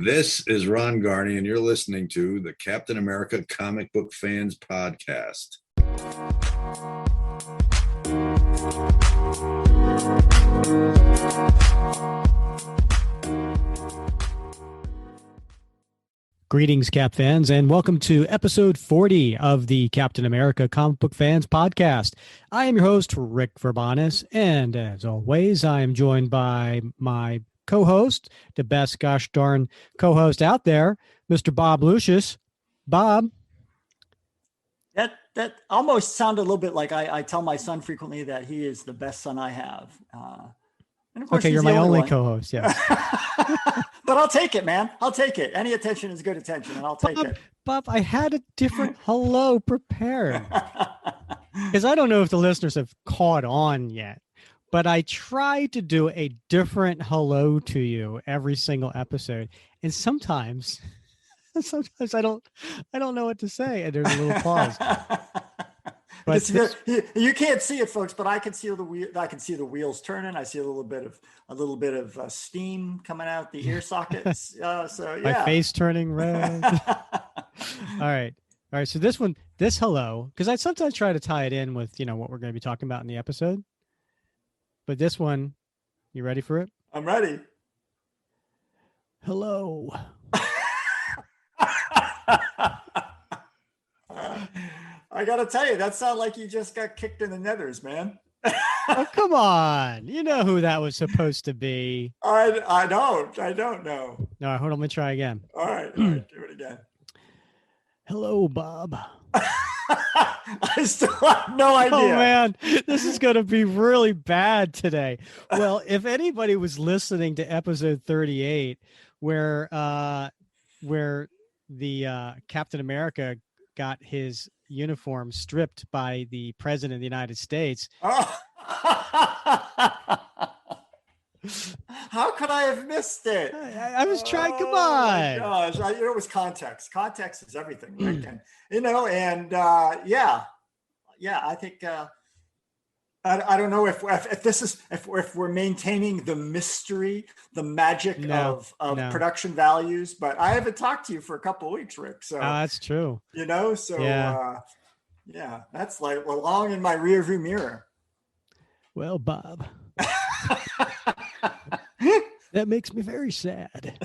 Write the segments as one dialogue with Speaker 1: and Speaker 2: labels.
Speaker 1: This is Ron Garney, and you're listening to the Captain America Comic Book Fans Podcast.
Speaker 2: Greetings, Cap fans, and welcome to episode 40 of the Captain America Comic Book Fans Podcast. I am your host, Rick Verbanis, and as always, I am joined by my co-host, the best gosh darn co-host out there, Mr. Bob Lucius. Bob.
Speaker 3: That almost sounded a little bit like I tell my son frequently that he is the best son I have. And of course,
Speaker 2: okay, you're my only co-host, yes.
Speaker 3: But I'll take it, man. I'll take it. Any attention is good attention, and I'll take it.
Speaker 2: Bob, I had a different hello prepared. Because I don't know if the listeners have caught on yet, but I try to do a different hello to you every single episode. And sometimes I don't know what to say, and there's a little pause. But
Speaker 3: you can't see it, folks, but I can see the wheel. I can see the wheels turning. I see a little bit of steam coming out the ear sockets. So yeah,
Speaker 2: my face turning red. All right. So this hello, because I sometimes try to tie it in with what we're going to be talking about in the episode. But this one, you ready for it?
Speaker 3: I'm ready.
Speaker 2: Hello.
Speaker 3: I gotta tell you, that sounds like you just got kicked in the nethers, man.
Speaker 2: Oh, come on. You know who that was supposed to be.
Speaker 3: I don't know.
Speaker 2: All right, hold on, let me try again.
Speaker 3: All right, do it again.
Speaker 2: Hello, Bob.
Speaker 3: I still have no idea.
Speaker 2: Oh, man, this is going to be really bad today. Well, if anybody was listening to episode 38, where the Captain America got his uniform stripped by the president of the United States.
Speaker 3: Oh. How could I have missed it?
Speaker 2: I was trying. Come on.
Speaker 3: Gosh, it was context. Context is everything, Rick. And I think I don't know if we're maintaining the mystery, the magic of production values, but I haven't talked to you for a couple of weeks, Rick. So
Speaker 2: that's true.
Speaker 3: That's like long in my rearview mirror.
Speaker 2: Well, Bob, that makes me very sad.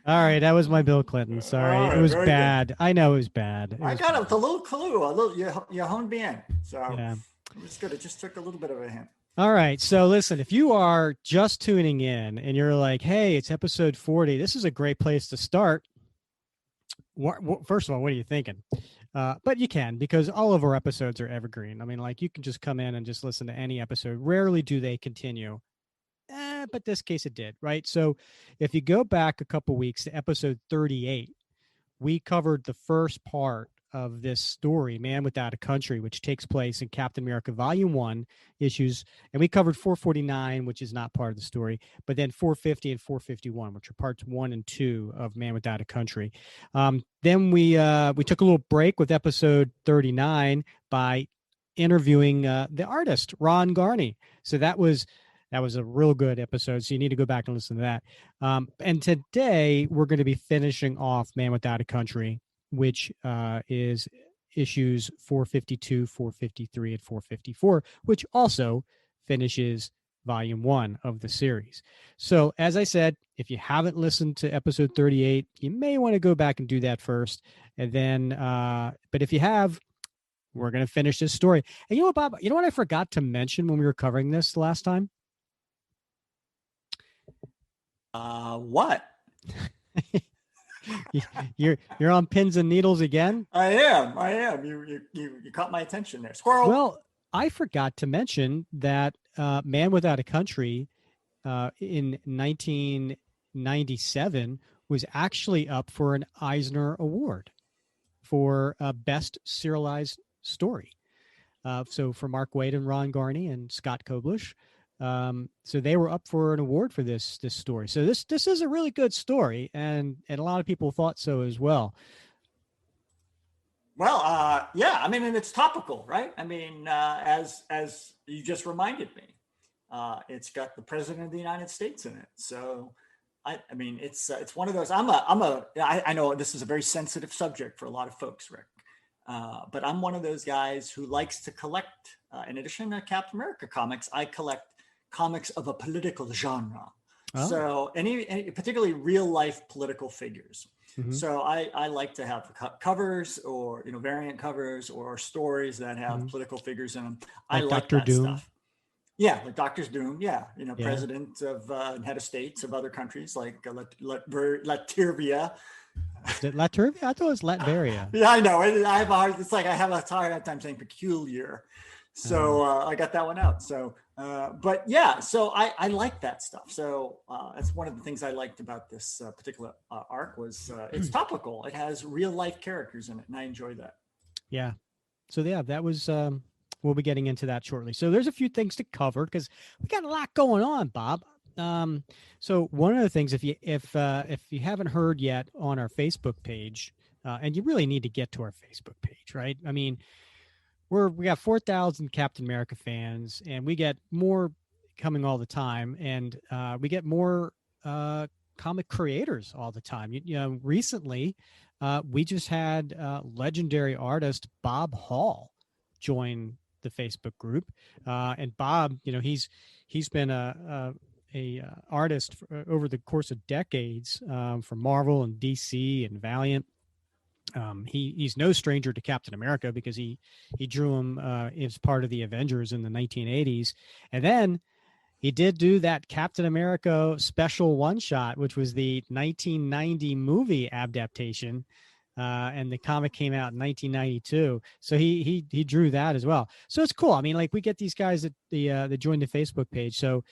Speaker 2: All right, that was my Bill Clinton. Sorry, it was bad. Good. I know it was bad.
Speaker 3: I got a little clue. You honed me in. So yeah. It's good. It just took a little bit of a hint.
Speaker 2: All right. So listen, if you are just tuning in and you're like, hey, it's episode 40, this is a great place to start. First of all, what are you thinking? But you can, because all of our episodes are evergreen. I mean, like, you can just come in and just listen to any episode. Rarely do they continue. But this case it did, right? So if you go back a couple weeks to episode 38, we covered the first part of this story, Man Without a Country, which takes place in Captain America Volume 1 issues. And we covered 449, which is not part of the story, but then 450 and 451, which are parts 1 and 2 of Man Without a Country. Then we took a little break with episode 39 by interviewing the artist, Ron Garney. So that was a real good episode, so you need to go back and listen to that. And today, we're going to be finishing off Man Without a Country, which is issues 452, 453, and 454, which also finishes Volume 1 of the series. So, as I said, if you haven't listened to episode 38, you may want to go back and do that first. And then, but if you have, we're going to finish this story. And you know what, Bob? You know what I forgot to mention when we were covering this last time?
Speaker 3: What?
Speaker 2: You're on pins and needles again?
Speaker 3: I am. You caught my attention there. Squirrel.
Speaker 2: Well, I forgot to mention that Man Without a Country in 1997 was actually up for an Eisner Award for Best Serialized Story. So for Mark Waid and Ron Garney and Scott Koblish. So they were up for an award for this story. So this is a really good story, and a lot of people thought so as well.
Speaker 3: Well, yeah, I mean, and it's topical, right? I mean, as you just reminded me, it's got the President of the United States in it. So I mean, it's one of those. I know this is a very sensitive subject for a lot of folks, Rick, but I'm one of those guys who likes to collect. In addition to Captain America comics, I collect comics of a political genre. Oh. So any particularly real life political figures. Mm-hmm. So I like to have covers or variant covers or stories that have political figures in them.
Speaker 2: Like
Speaker 3: I like
Speaker 2: Dr.
Speaker 3: that
Speaker 2: Doom.
Speaker 3: stuff. Yeah, like Dr. Doom. Yeah, president of and head of states of other countries like Latvia.
Speaker 2: Is it Latvia? I thought it was Latveria.
Speaker 3: Yeah, I know. I have a hard time saying peculiar. So I got that one out. So, but yeah, so I like that stuff. So that's one of the things I liked about this particular arc was it's topical. It has real life characters in it, and I enjoy that. Yeah.
Speaker 2: So yeah, that was. We'll be getting into that shortly. So there's a few things to cover because we got a lot going on, Bob. So one of the things, if you haven't heard yet on our Facebook page, and you really need to get to our Facebook page, right? I mean, we got 4,000 Captain America fans, and we get more coming all the time, and we get more comic creators all the time. Recently, we just had legendary artist Bob Hall join the Facebook group, and Bob, he's been a artist over the course of decades for Marvel and DC and Valiant. He's no stranger to Captain America because he drew him as part of the Avengers in the 1980s, and then he did do that Captain America special one shot, which was the 1990 movie adaptation. And the comic came out in 1992. So he drew that as well. So it's cool. I mean, like we get these guys that join the Facebook page. So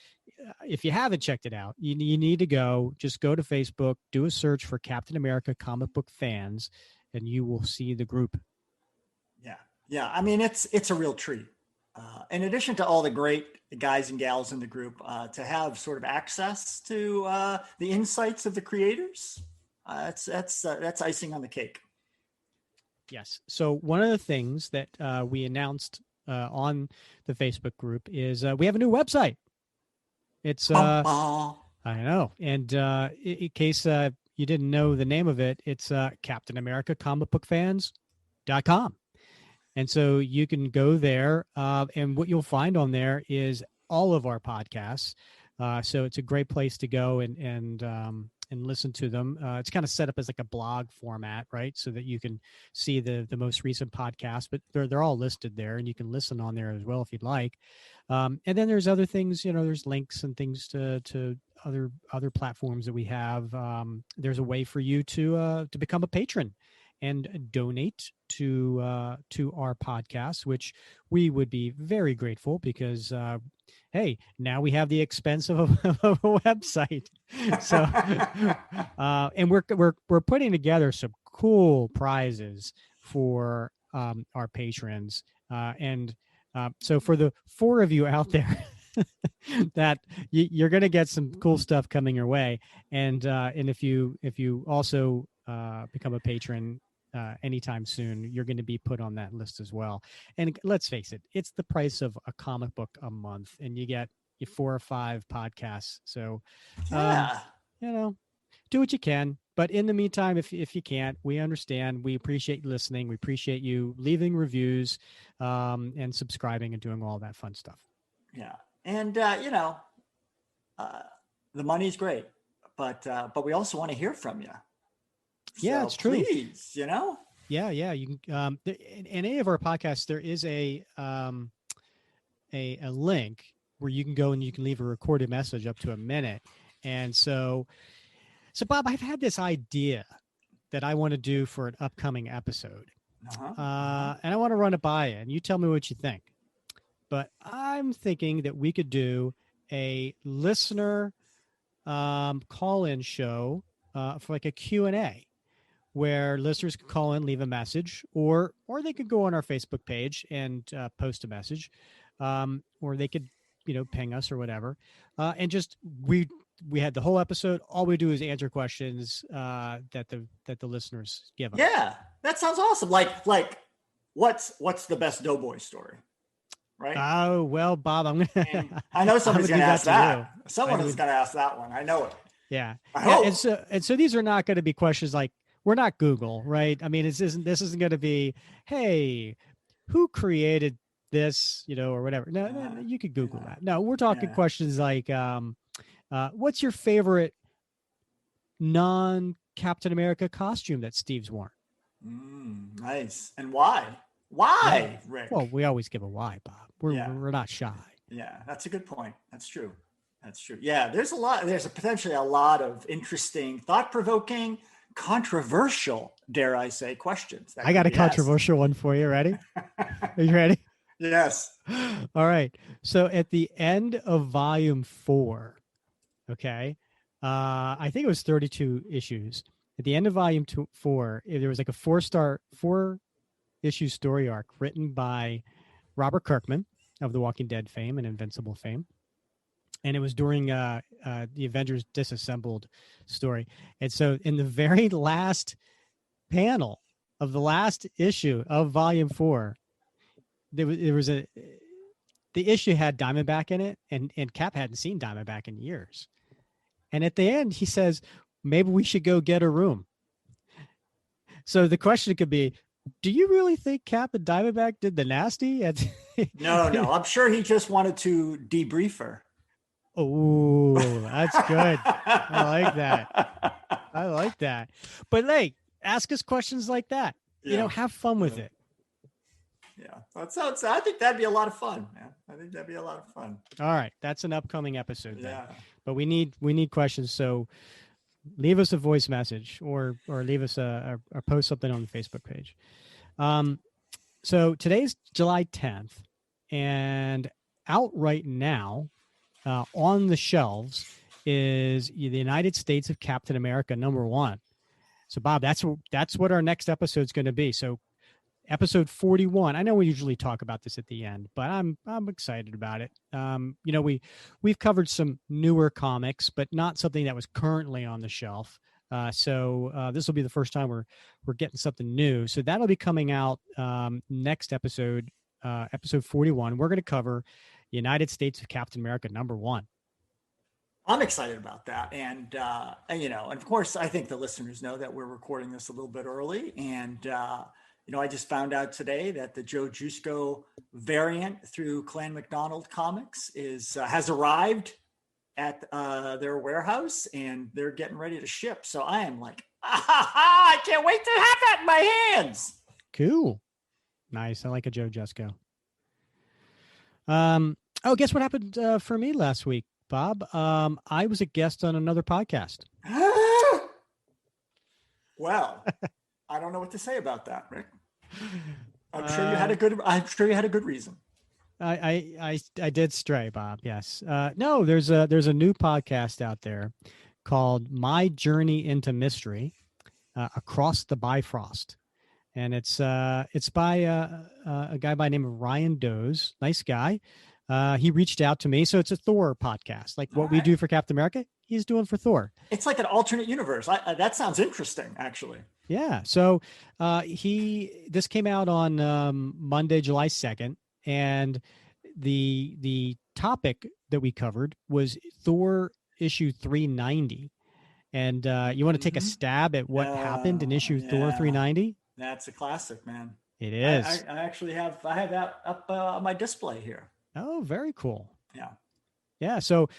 Speaker 2: if you haven't checked it out, you need to just go to Facebook, do a search for Captain America comic book fans, and you will see the group.
Speaker 3: Yeah. Yeah. I mean, it's a real treat. In addition to all the great guys and gals in the group, to have sort of access to the insights of the creators, that's icing on the cake.
Speaker 2: Yes. So one of the things that we announced on the Facebook group is we have a new website. It's I know, and in case you didn't know the name of it, it's CaptainAmericaComicBookFans.com. And so you can go there, and what you'll find on there is all of our podcasts. So it's a great place to go and listen to them. It's kind of set up as like a blog format, right? So that you can see the most recent podcasts, but they're all listed there, and you can listen on there as well if you'd like. And then there's other things, there's links and things to other platforms that we have. There's a way for you to become a patron and donate to our podcast, which we would be very grateful because hey, now we have the expense of a website. So and we're putting together some cool prizes for our patrons, and so for the 4 of you out there that you're going to get some cool stuff coming your way, and if you also become a patron anytime soon, you're going to be put on that list as well. And let's face it, it's the price of a comic book a month, and you get 4 or 5 podcasts. So, do what you can. But in the meantime, if you can't, we understand. We appreciate you listening. We appreciate you leaving reviews and subscribing and doing all that fun stuff.
Speaker 3: Yeah, and the money's great, but we also want to hear from you.
Speaker 2: Yeah,
Speaker 3: so
Speaker 2: it's true.
Speaker 3: Please,
Speaker 2: Yeah. You can. In any of our podcasts, there is a link where you can go and you can leave a recorded message up to a minute. And so Bob, I've had this idea that I want to do for an upcoming episode, and I want to run it by you, and you tell me what you think. But I'm thinking that we could do a listener call-in show for like a Q&A, where listeners could call in, leave a message, or they could go on our Facebook page and post a message, or they could, ping us or whatever, and just we had the whole episode. All we do is answer questions that the listeners give us.
Speaker 3: Yeah, that sounds awesome. Like what's the best Doughboy story? Right.
Speaker 2: Oh well, Bob,
Speaker 3: I know somebody's going to ask that. Someone is going to ask that one. I know it.
Speaker 2: Yeah.
Speaker 3: I
Speaker 2: Yeah.
Speaker 3: hope.
Speaker 2: And so these are not going to be questions like, we're not Google, right? I mean, this isn't going to be, hey, who created this, or whatever. No, you could Google
Speaker 3: Yeah.
Speaker 2: that. No, we're talking
Speaker 3: Yeah.
Speaker 2: questions like, what's your favorite non-Captain America costume that Steve's worn?
Speaker 3: Nice. And why?
Speaker 2: Yeah.
Speaker 3: Why, Rick?
Speaker 2: Well, we always give a why, Bob.
Speaker 3: Yeah.
Speaker 2: We're not shy.
Speaker 3: Yeah, that's a good point. That's true. That's true. Yeah, there's potentially a lot of interesting, thought-provoking, controversial, dare I say, questions.
Speaker 2: I got a controversial one for you. Ready? Are you ready?
Speaker 3: Yes.
Speaker 2: All right. So at the end of volume 4, okay, I think it was 32 issues. At the end of volume 4, there was like a 4-issue story arc written by Robert Kirkman of the Walking Dead fame and Invincible fame. And it was during the Avengers Disassembled story. And so in the very last panel of the last issue of volume 4, the issue had Diamondback in it, and Cap hadn't seen Diamondback in years. And at the end, he says, maybe we should go get a room. So the question could be, do you really think Cap and Diamondback did the nasty?
Speaker 3: No. I'm sure he just wanted to debrief her.
Speaker 2: Oh, that's good. I like that. But hey, ask us questions like that.
Speaker 3: Yeah.
Speaker 2: Have fun with it.
Speaker 3: Yeah, I think that'd be a lot of fun, man. I think that'd be a lot of fun.
Speaker 2: All right, that's an upcoming episode.
Speaker 3: Yeah.
Speaker 2: Then. But we need questions. So leave us a voice message or leave us or post something on the Facebook page. So today's July 10th, and out right now on the shelves is the United States of Captain America #1. So Bob, that's what our next episode is going to be. So episode 41. I know we usually talk about this at the end, but I'm excited about it. We've covered some newer comics, but not something that was currently on the shelf. So this will be the first time we're getting something new. So that'll be coming out next episode, episode 41. We're going to cover United States of Captain America #1.
Speaker 3: I'm excited about that. And of course, I think the listeners know that we're recording this a little bit early. And, I just found out today that the Joe Jusko variant through Clan McDonald Comics has arrived at their warehouse, and they're getting ready to ship. So I am like, I can't wait to have that in my hands.
Speaker 2: Cool. Nice. I like a Joe Jusko. Guess what happened for me last week, Bob? I was a guest on another podcast.
Speaker 3: Well, I don't know what to say about that, Rick. I'm sure you had a good reason.
Speaker 2: I did stray, Bob. Yes. No, there's a new podcast out there called My Journey into Mystery, Across the Bifrost. And it's by a guy by the name of Ryan Doze. Nice guy. He reached out to me. So it's a Thor podcast. Like what we do for Captain America, he's doing for Thor.
Speaker 3: It's like an alternate universe. That sounds interesting, actually.
Speaker 2: Yeah. So this came out on Monday, July 2nd. And the topic that we covered was Thor issue 390. And you want to take a stab at what happened in issue Thor 390?
Speaker 3: That's a classic, man.
Speaker 2: It is.
Speaker 3: I actually have that up on my display here.
Speaker 2: Oh, very cool.
Speaker 3: Yeah.
Speaker 2: Yeah. So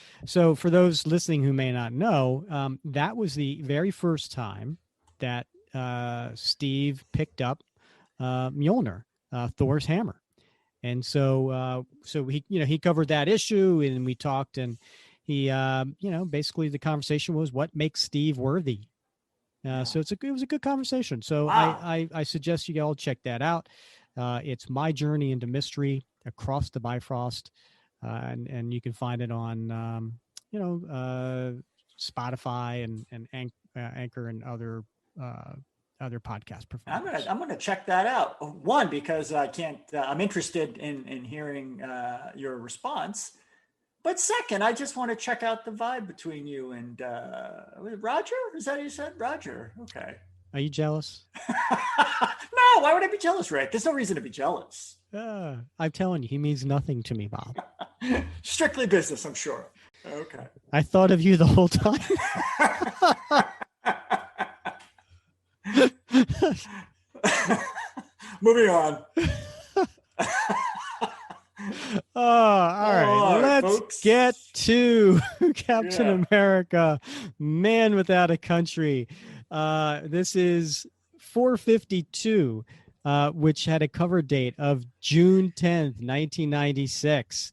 Speaker 2: for those listening who may not know, that was the very first time that Steve picked up Mjolnir, Thor's hammer. And so he covered that issue, and we talked, and he, basically the conversation was what makes Steve worthy. So it was a good conversation. So wow. I suggest you all check that out. It's My Journey into Mystery Across the Bifrost. And you can find it on, Spotify and Anchor and other podcast providers.
Speaker 3: I'm gonna check that out. One, because I'm interested in hearing your response. But second, I just want to check out the vibe between you and Roger. Is that what you said? Roger. Okay.
Speaker 2: Are you jealous?
Speaker 3: No, why would I be jealous, Rick? There's no reason to be jealous.
Speaker 2: I'm telling you, he means nothing to me, Bob.
Speaker 3: Strictly business, I'm sure. Okay.
Speaker 2: I thought of you the whole time.
Speaker 3: Moving on.
Speaker 2: Oh, all right. Let's
Speaker 3: folks.
Speaker 2: get to Captain
Speaker 3: Yeah.
Speaker 2: America, Man Without a Country. This is 452, which had a cover date of June 10th, 1996.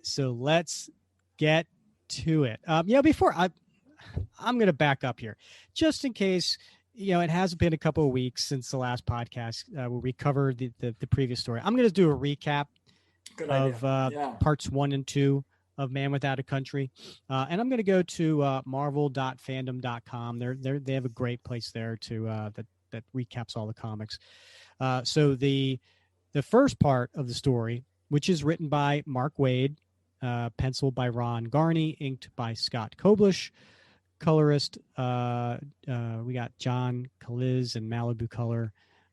Speaker 2: So let's get to it. Before I'm going to back up here, just in case, it has been a couple of weeks since the last podcast where we covered the previous story. I'm going to do a recap
Speaker 3: Good
Speaker 2: of
Speaker 3: idea.
Speaker 2: parts 1 and 2 of Man Without a Country. And I'm going to go to marvel.fandom.com. They have a great place there to that recaps all the comics. So the first part of the story, which is written by Mark Waid, penciled by Ron Garney, inked by Scott Koblish, colorist, we got John Kaliz and Malibu Color,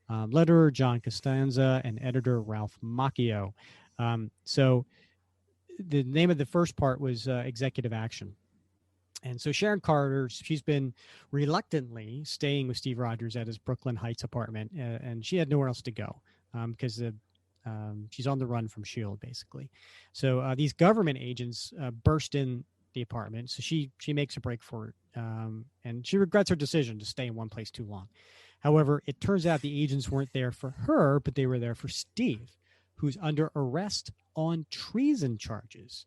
Speaker 2: letterer John Costanza, and editor Ralph Macchio. So the name of the first part was Executive Action. And so Sharon Carter, she's been reluctantly staying with Steve Rogers at his Brooklyn Heights apartment, and she had nowhere else to go because she's on the run from S.H.I.E.L.D., basically. So these government agents burst in the apartment. So she makes a break for it, and she regrets her decision to stay in one place too long. However, it turns out the agents weren't there for her, but they were there for Steve, who's under arrest on treason charges.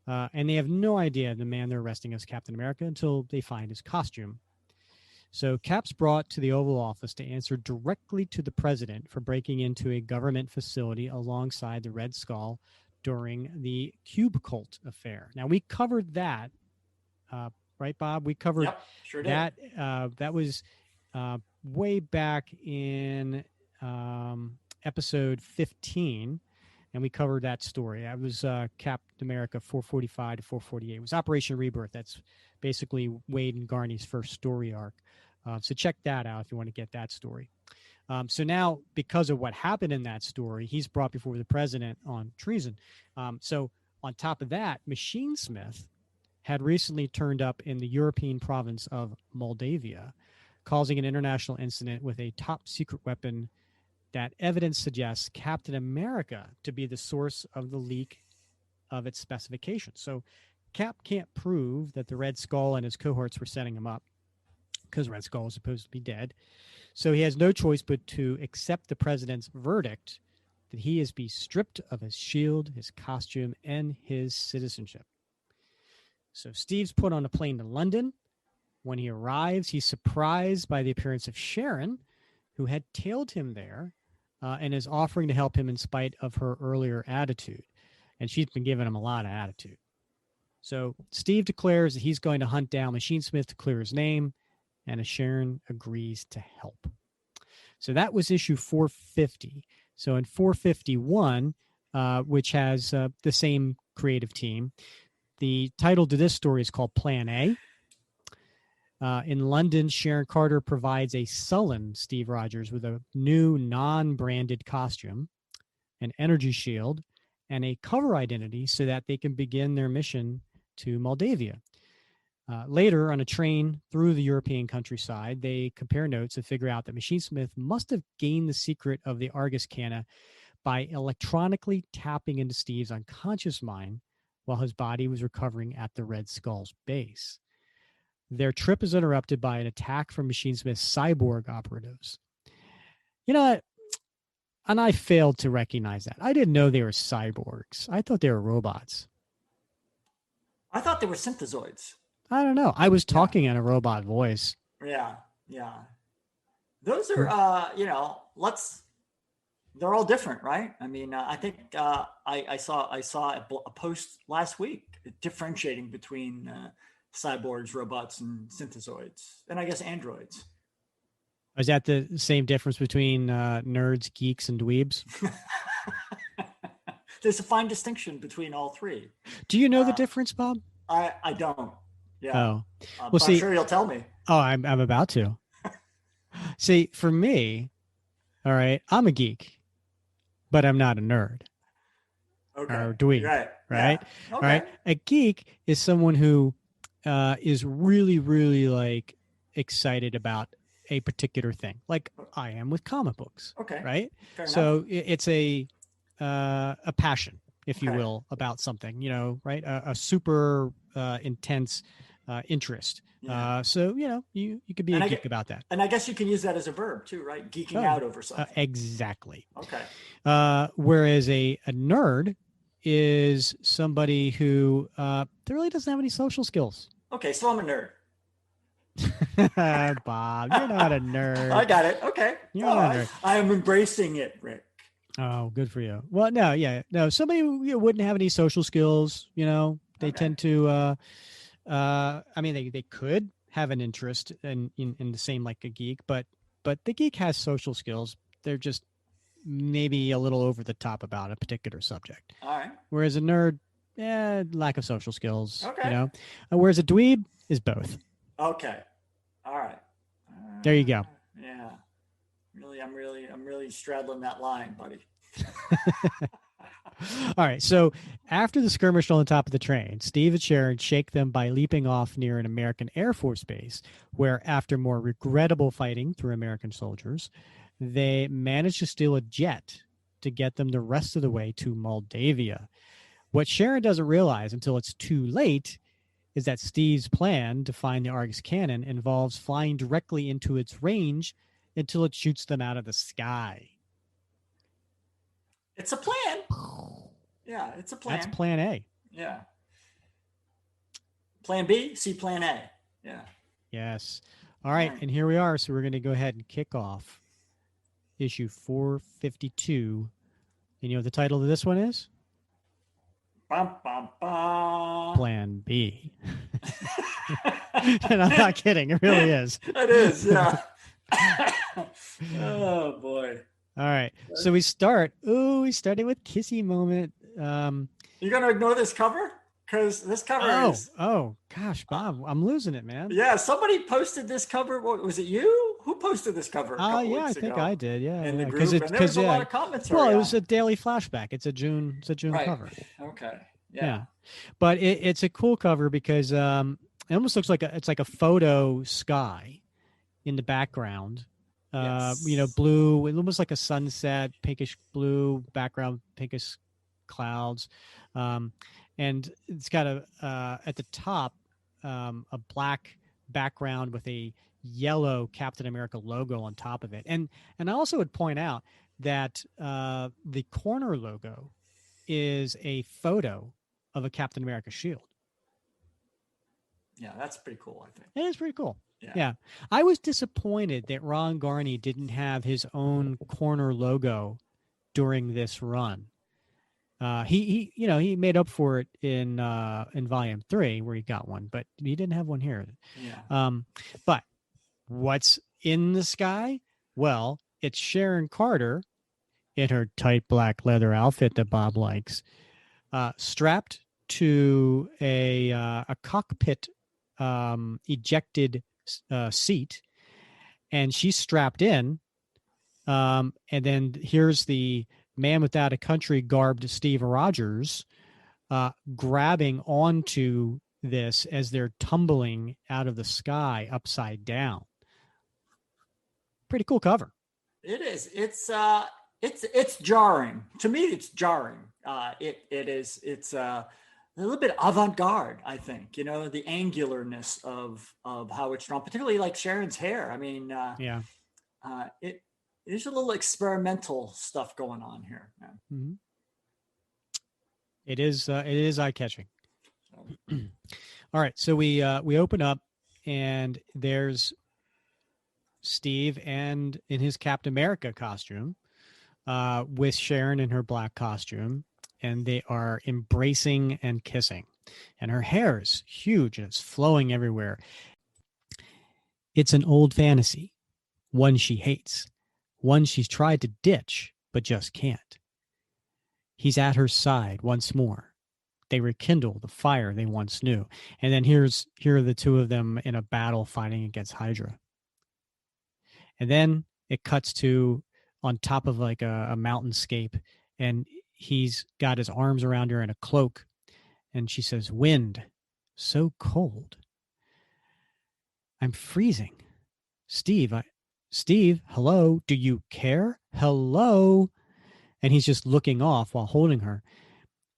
Speaker 2: And they have no idea the man they're arresting is Captain America until they find his costume. So Cap's brought to the Oval Office to answer directly to the president for breaking into a government facility alongside the Red Skull during the Cube Cult affair. Now, we covered that, right, Bob? We covered
Speaker 3: sure
Speaker 2: that. That was way back in episode 15, and we covered that story. That was Captain America 445 to 448. It was Operation Rebirth. That's basically Waid and Garney's first story arc. So check that out if you want to get that story. So now, because of what happened in that story, he's brought before the president on treason. So on top of that, Machinesmith had recently turned up in the European province of Moldavia, causing an international incident with a top secret weapon that evidence suggests Captain America to be the source of the leak of its specifications. So Cap can't prove that the Red Skull and his cohorts were setting him up because Red Skull is supposed to be dead. So he has no choice but to accept the president's verdict that he is be stripped of his shield, his costume, and his citizenship. So Steve's put on a plane to London. When he arrives, he's surprised by the appearance of Sharon, who had tailed him there and is offering to help him in spite of her earlier attitude. And she's been giving him a lot of attitude. So Steve declares that he's going to hunt down Machinesmith to clear his name, and Sharon agrees to help. So that was issue 450. So in 451, which has the same creative team, the title to this story is called Plan A. In London, Sharon Carter provides a sullen Steve Rogers with a new non-branded costume, an energy shield, and a cover identity so that they can begin their mission to Moldavia. Later, on a train through the European countryside, they compare notes and figure out that Machinesmith must have gained the secret of the Argus Canna by electronically tapping into Steve's unconscious mind while his body was recovering at the Red Skull's base. Their trip is interrupted by an attack from Machinesmith's cyborg operatives. You know what? And I failed to recognize that. I didn't know they were cyborgs. I thought they were robots.
Speaker 3: I thought they were synthezoids.
Speaker 2: I don't know. I was talking in a robot voice.
Speaker 3: Yeah. Those are, they're all different, right? I mean, I think I saw a post last week differentiating between cyborgs, robots, and synthezoids, and I guess androids.
Speaker 2: Is that the same difference between nerds, geeks, and dweebs?
Speaker 3: There's a fine distinction between all three.
Speaker 2: Do you know the difference, Bob?
Speaker 3: I don't. Yeah.
Speaker 2: Oh,
Speaker 3: well, see, I'm sure you'll tell me.
Speaker 2: Oh, I'm about to. See, for me, all right, I'm a geek, but I'm not a nerd.
Speaker 3: Okay.
Speaker 2: or dweeb,
Speaker 3: Right.
Speaker 2: right?
Speaker 3: Yeah.
Speaker 2: All
Speaker 3: Okay.
Speaker 2: right. A geek is someone who is really, really like excited about a particular thing, like I am with comic books,
Speaker 3: Okay.
Speaker 2: right?
Speaker 3: Fair enough.
Speaker 2: So it's a passion, if you
Speaker 3: Okay.
Speaker 2: will, about something, right? A super intense interest.
Speaker 3: Yeah.
Speaker 2: So you could be
Speaker 3: And
Speaker 2: a
Speaker 3: I
Speaker 2: geek
Speaker 3: get,
Speaker 2: about that.
Speaker 3: and I guess you can use that as a verb too, right? Geeking
Speaker 2: Oh,
Speaker 3: out over something.
Speaker 2: exactly.
Speaker 3: Okay.
Speaker 2: Whereas a nerd is somebody who there really doesn't have any social skills.
Speaker 3: Okay. So I'm a nerd.
Speaker 2: Bob, you're not a nerd.
Speaker 3: I got it. Okay.
Speaker 2: You're not a nerd.
Speaker 3: I am embracing it, Rick.
Speaker 2: Oh, good for you. Well, no. Somebody who wouldn't have any social skills. They tend to. I mean, they could have an interest in the same like a geek, but the geek has social skills. They're just maybe a little over the top about a particular subject.
Speaker 3: All right.
Speaker 2: Whereas a nerd, lack of social skills.
Speaker 3: Okay.
Speaker 2: Whereas a dweeb is both.
Speaker 3: Okay. All right.
Speaker 2: There you go.
Speaker 3: Yeah. I'm really straddling that line, buddy.
Speaker 2: All right. So after the skirmish on the top of the train, Steve and Sharon shake them by leaping off near an American Air Force base, where after more regrettable fighting through American soldiers, they manage to steal a jet to get them the rest of the way to Moldavia. What Sharon doesn't realize until it's too late is that Steve's plan to find the Argus cannon involves flying directly into its range until it shoots them out of the sky.
Speaker 3: It's a plan. Yeah, it's a plan.
Speaker 2: That's plan A.
Speaker 3: Yeah. Plan B, see plan A. Yeah.
Speaker 2: Yes. All right. And here we are. So we're going to go ahead and kick off issue 452. And you know what the title of this one is?
Speaker 3: Bum, bum, bum.
Speaker 2: Plan B. And I'm not kidding. It really is.
Speaker 3: It is, yeah. Oh, boy.
Speaker 2: All right. So we started with kissy moment.
Speaker 3: You're going to ignore this cover? Because this cover is...
Speaker 2: Oh, gosh, Bob, I'm losing it, man.
Speaker 3: Yeah, somebody posted this cover. What, was it you? Who posted this cover a couple
Speaker 2: yeah, I
Speaker 3: weeks
Speaker 2: think
Speaker 3: ago?
Speaker 2: I did, yeah.
Speaker 3: In the group, and there was a lot of commentary.
Speaker 2: Well, it was a daily flashback. It's a June cover.
Speaker 3: Okay. Yeah.
Speaker 2: But it's a cool cover because it almost looks like it's like a photo sky in the background. Blue, it almost like a sunset, pinkish blue background, pinkish clouds. And it's got at the top, a black background with a yellow Captain America logo on top of it. And I also would point out that the corner logo is a photo of a Captain America shield.
Speaker 3: Yeah, that's pretty cool, I think.
Speaker 2: It is pretty cool. Yeah. I was disappointed that Ron Garney didn't have his own corner logo during this run. He made up for it in volume 3 where he got one, but he didn't have one here.
Speaker 3: Yeah.
Speaker 2: But what's in the sky? Well, it's Sharon Carter in her tight black leather outfit that Bob likes, strapped to a cockpit ejected seat, and she's strapped in. And then here's the Man Without a Country garbed Steve Rogers grabbing onto this as they're tumbling out of the sky upside down. Pretty cool cover.
Speaker 3: It is. It's jarring. To me, it's jarring. It's a little bit avant-garde, I think, the angularness of how it's drawn, particularly like Sharon's hair. I mean, there's a little experimental stuff going on here.
Speaker 2: Mm-hmm. It is eye-catching. All right, so we open up, and there's Steve and in his Captain America costume, with Sharon in her black costume, and they are embracing and kissing, and her hair is huge and it's flowing everywhere. It's an old fantasy, one she hates, one she's tried to ditch but just can't. He's at her side once more. They rekindle the fire they once knew. And then here are the two of them in a battle fighting against Hydra. And then it cuts to on top of like a mountainscape, and he's got his arms around her in a cloak, and she says, "Wind, so cold. I'm freezing. Steve, Steve, hello, do you care? Hello." And he's just looking off while holding her.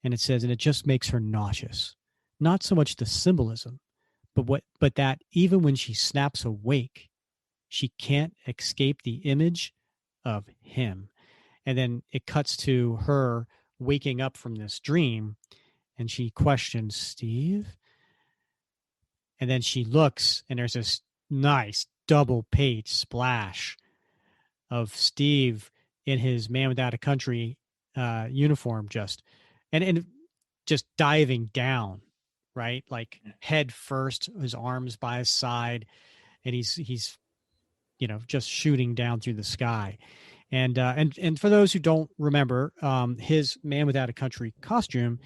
Speaker 2: And it says, and it just makes her nauseous. Not so much the symbolism, but that even when she snaps awake, she can't escape the image of him. And then it cuts to her waking up from this dream, and she questions Steve. And then she looks, and there's this nice double page splash of Steve in his Man Without a Country uniform, and just diving down, right? Like head first, his arms by his side, and he's just shooting down through the sky. And for those who don't remember, his Man Without a Country costume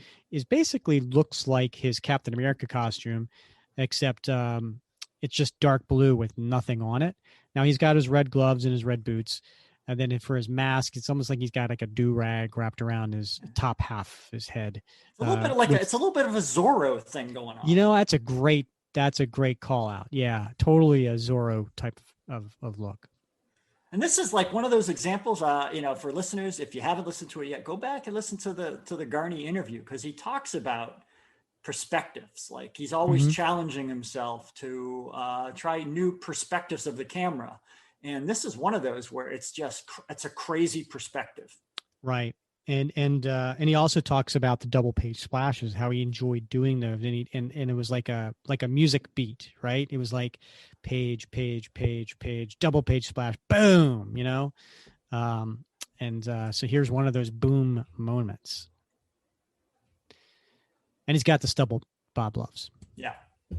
Speaker 2: basically looks like his Captain America costume, except it's just dark blue with nothing on it. Now he's got his red gloves and his red boots. And then for his mask, it's almost like he's got like a do-rag wrapped around his top half of his head.
Speaker 3: It's a little bit like it's a little bit of a Zorro thing going on.
Speaker 2: That's a great call out. Yeah, totally a Zorro type of look.
Speaker 3: And this is like one of those examples, for listeners, if you haven't listened to it yet, go back and listen to the Garney interview, because he talks about perspectives. Like he's always challenging himself to try new perspectives of the camera. And this is one of those where it's a crazy perspective.
Speaker 2: Right. And he also talks about the double page splashes, how he enjoyed doing those. And it was like a music beat, right? It was like page, double page splash, boom, so here's one of those boom moments. And he's got the stubble Bob loves.
Speaker 3: Yeah.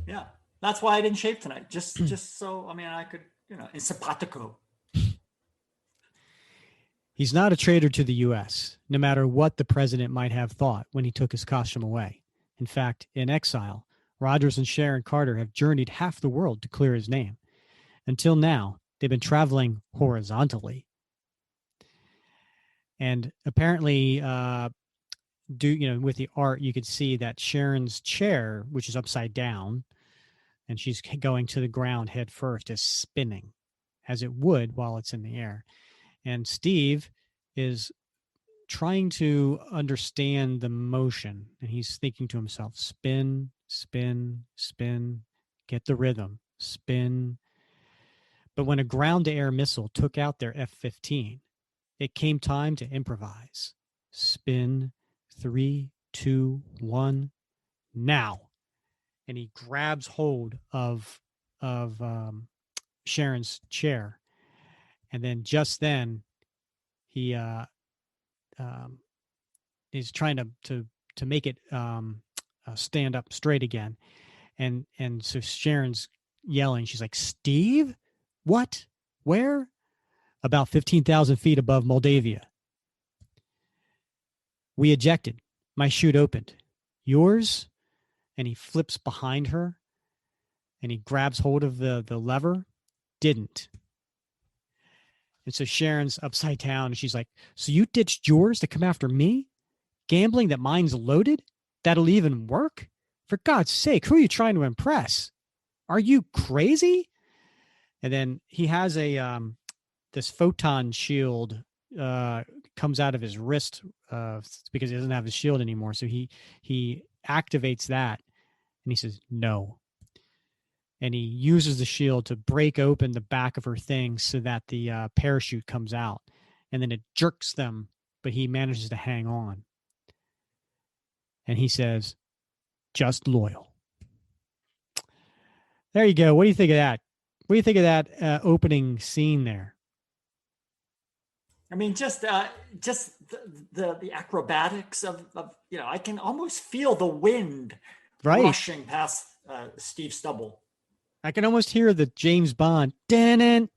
Speaker 3: Yeah. That's why I didn't shave tonight. Just so, I could, in simpatico.
Speaker 2: He's not a traitor to the U.S., no matter what the president might have thought when he took his costume away. In fact, in exile, Rogers and Sharon Carter have journeyed half the world to clear his name. Until now, they've been traveling horizontally. And apparently, with the art, you could see that Sharon's chair, which is upside down, and she's going to the ground head first, is spinning, as it would while it's in the air. And Steve is trying to understand the motion, and he's thinking to himself, spin, spin, spin, get the rhythm, spin. But when a ground-to-air missile took out their F-15, it came time to improvise. Spin, 3, 2, 1, now. And he grabs hold of Sharon's chair. And then just then, he is trying to make it stand up straight again, and so Sharon's yelling. She's like, "Steve, what? Where?" "About 15,000 feet above Moldavia. We ejected. My chute opened. Yours?" And he flips behind her, and he grabs hold of the lever. Didn't. And so Sharon's upside down, and she's like, "So you ditched yours to come after me? Gambling that mine's loaded? That'll even work? For God's sake, who are you trying to impress? Are you crazy?" And then he has this photon shield comes out of his wrist because he doesn't have his shield anymore. So he activates that, and he says, "No." And he uses the shield to break open the back of her thing so that the parachute comes out. And then it jerks them, but he manages to hang on. And he says, "Just loyal." There you go. What do you think of that? What do you think of that opening scene there?
Speaker 3: Just the acrobatics of I can almost feel the wind rushing past Steve Stubble.
Speaker 2: I can almost hear the James Bond dun dun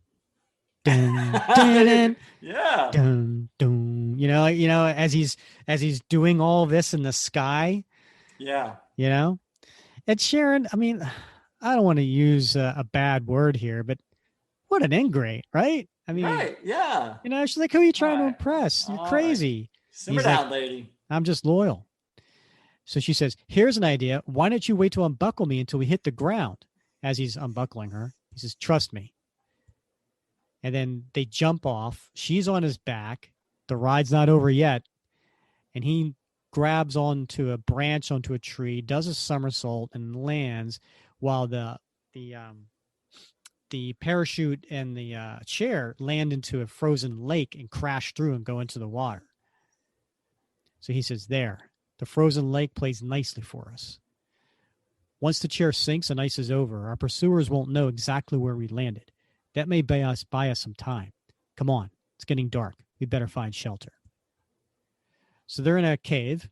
Speaker 2: dun
Speaker 3: yeah
Speaker 2: dun dun. As he's doing all this in the sky.
Speaker 3: Yeah.
Speaker 2: And Sharon, I don't want to use a bad word here, but what an ingrate, right?
Speaker 3: Right. Yeah.
Speaker 2: She's like, "Who are you trying to impress? You're crazy."
Speaker 3: Simmer down, lady.
Speaker 2: I'm just loyal. So she says, here's an idea. Why don't you wait to unbuckle me until we hit the ground? As he's unbuckling her, he says, trust me. And then they jump off. She's on his back. The ride's not over yet. And he grabs onto a branch, onto a tree, does a somersault, and lands while the parachute and the chair land into a frozen lake and crash through and go into the water. So he says, there, the frozen lake plays nicely for us. Once the chair sinks and ice is over, our pursuers won't know exactly where we landed. That may buy us some time. Come on, it's getting dark. We better find shelter. So they're in a cave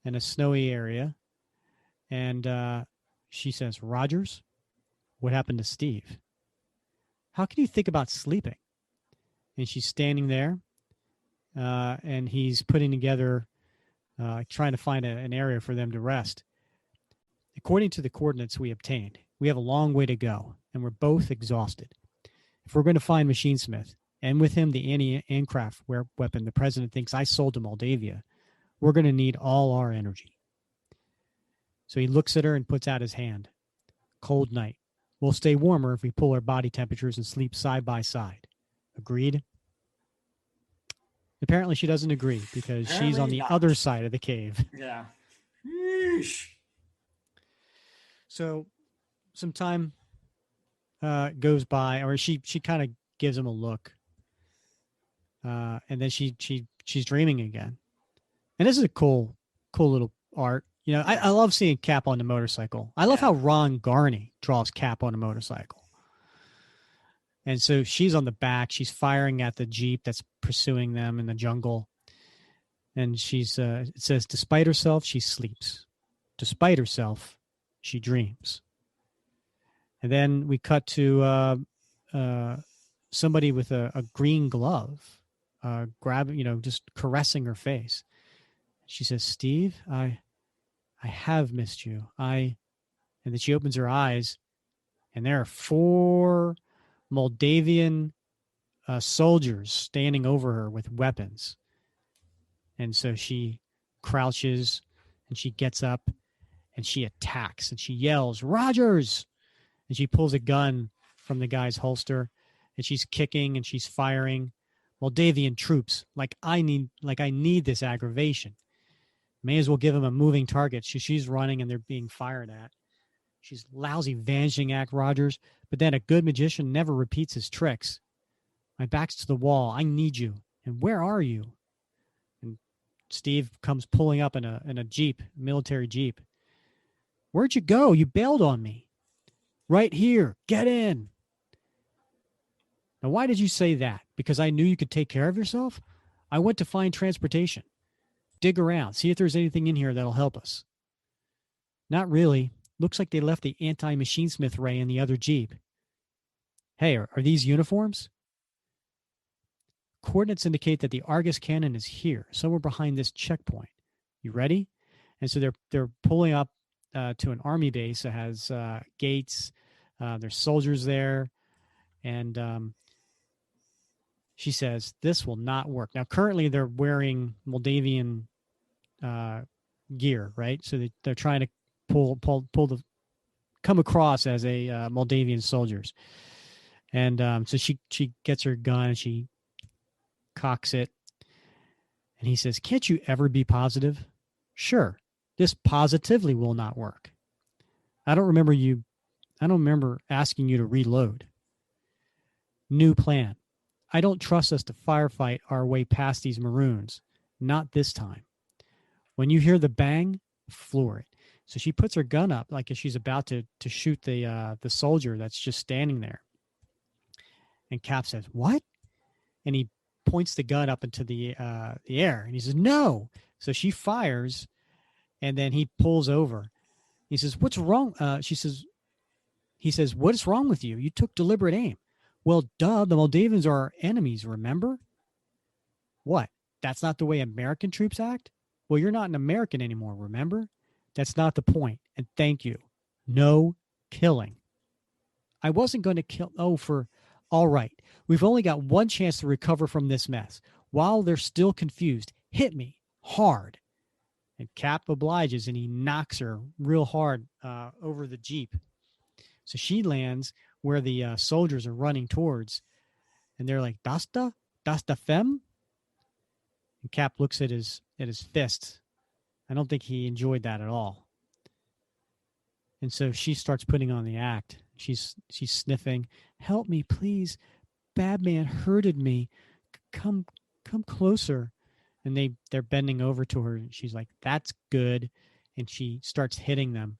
Speaker 2: in a snowy area. And she says, Rogers, what happened to Steve? How can you think about sleeping? And she's standing there, and he's putting together, trying to find an area for them to rest. According to the coordinates we obtained, we have a long way to go, and we're both exhausted. If we're going to find Machinesmith, and with him the anti-aircraft weapon the president thinks I sold to Moldavia, we're going to need all our energy. So he looks at her and puts out his hand. Cold night. We'll stay warmer if we pull our body temperatures and sleep side by side. Agreed? Apparently she doesn't agree because she's on the other side of the cave.
Speaker 3: Yeah. Yeesh.
Speaker 2: So some time goes by, or she kind of gives him a look. And then she's dreaming again. And this is a cool little art. You know, I love seeing Cap on the motorcycle. I love how Ron Garney draws Cap on a motorcycle. And so she's on the back. She's firing at the Jeep that's pursuing them in the jungle. And she's, it says, despite herself, she sleeps. Despite herself, she dreams. And then we cut to somebody with a green glove, grabbing, just caressing her face. She says, Steve, I have missed you. And then she opens her eyes, and there are 4 Moldavian soldiers standing over her with weapons. And so she crouches, and she gets up, and she attacks, and she yells, Rogers! And she pulls a gun from the guy's holster, and she's kicking, and she's firing. Moldavian troops, like I need this aggravation. May as well give him a moving target. She's running, and they're being fired at. She's lousy vanishing act, Rogers, but then a good magician never repeats his tricks. My back's to the wall. I need you. And where are you? And Steve comes pulling up in a Jeep, military Jeep. Where'd you go? You bailed on me. Right here. Get in. Now, why did you say that? Because I knew you could take care of yourself? I went to find transportation. Dig around. See if there's anything in here that'll help us. Not really. Looks like they left the anti-Machinesmith ray in the other Jeep. Hey, are these uniforms? Coordinates indicate that the Argus cannon is here, somewhere behind this checkpoint. You ready? And so they're pulling up to an army base that has gates. There's soldiers there. And she says, this will not work. Now, currently they're wearing Moldavian gear, right? So they're trying to come across as a Moldavian soldiers. And so she gets her gun and she cocks it. And he says, can't you ever be positive? Sure. This positively will not work. I don't remember asking you to reload. New plan. I don't trust us to firefight our way past these Maroons. Not this time. When you hear the bang, floor it. So she puts her gun up like she's about to shoot the soldier that's just standing there. And Cap says, what? And he points the gun up into the air. And he says, no. So she fires, and then he pulls over. He says, what's wrong? He says, what's wrong with you? You took deliberate aim. Well, duh, the Moldavians are our enemies, remember? What? That's not the way American troops act? Well, you're not an American anymore, remember? That's not the point. And thank you. No killing. I wasn't going to kill. All right. We've only got one chance to recover from this mess. While they're still confused, hit me hard. And Cap obliges, and he knocks her real hard over the Jeep. So she lands where the soldiers are running towards, and they're like, "Dasta femme." And Cap looks at his fist. I don't think he enjoyed that at all. And so she starts putting on the act. She's sniffing. "Help me, please. Bad man hurted me. Come closer." And they're bending over to her. And she's like, "That's good." And she starts hitting them.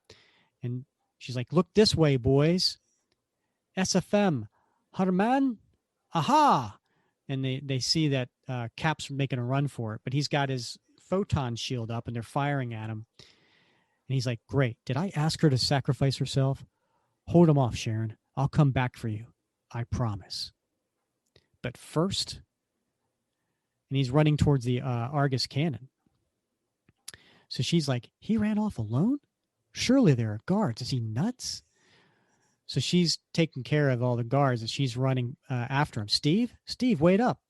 Speaker 2: And she's like, "Look this way, boys. SFM. Harman. Aha." And they see that Cap's making a run for it, but he's got his photon shield up and they're firing at him. And he's like, "Great. Did I ask her to sacrifice herself? Hold him off, Sharon. I'll come back for you. I promise. But first," and he's running towards the Argus cannon. So she's like, "He ran off alone? Surely there are guards. Is he nuts?" So she's taking care of all the guards and she's running after him. Steve, wait up."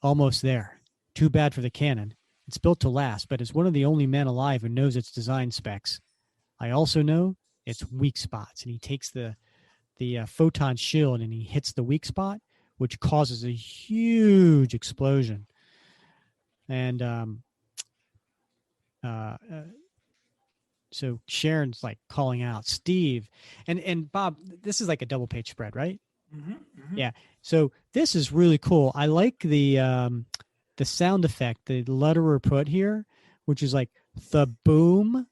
Speaker 2: Almost there. Too bad for the cannon. It's built to last, but as one of the only men alive who knows its design specs, I also know its weak spots. And he takes the photon shield and he hits the weak spot, which causes a huge explosion. And so Sharon's like calling out, "Steve," and Bob, this is like a double page spread, right?
Speaker 3: Mm-hmm, mm-hmm.
Speaker 2: Yeah. So this is really cool. I like the sound effect the letterer put here, which is like the boom,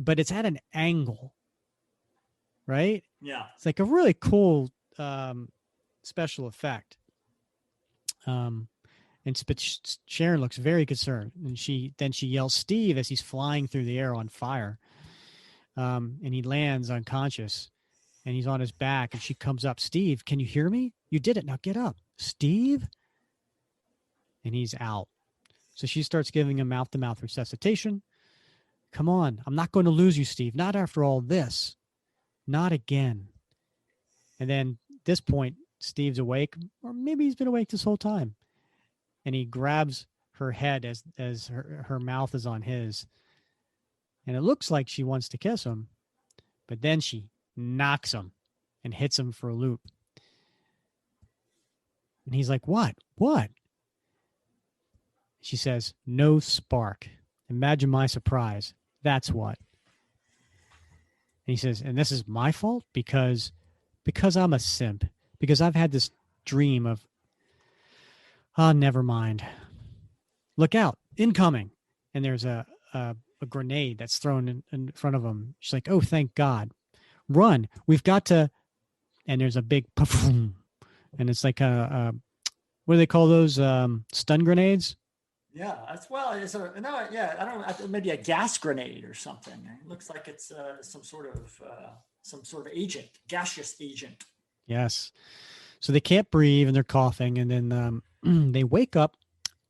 Speaker 2: but it's at an angle, right?
Speaker 3: Yeah.
Speaker 2: It's like a really cool special effect. But Sharon looks very concerned, and she yells, "Steve," as he's flying through the air on fire. And he lands unconscious, and he's on his back, and she comes up. "Steve, can you hear me? You did it. Now get up. Steve." And he's out. So she starts giving him mouth-to-mouth resuscitation. "Come on. I'm not going to lose you, Steve. Not after all this. Not again." And then at this point, Steve's awake, or maybe he's been awake this whole time. And he grabs her head as her mouth is on his. And it looks like she wants to kiss him. But then she knocks him and hits him for a loop. And he's like, "What? What?" She says, "No spark. Imagine my surprise. That's what." And he says, "And this is my fault because I'm a simp. Because I've had this dream of, never mind. Look out, incoming." And there's a grenade that's thrown in front of him. She's like, "Oh, thank God. Run. We've got to." And there's a big puff. And it's like what do they call those? Stun grenades?
Speaker 3: Yeah, as well. It's I don't know, maybe a gas grenade or something. It looks like it's some sort of agent, gaseous agent.
Speaker 2: Yes. So they can't breathe and they're coughing, and then they wake up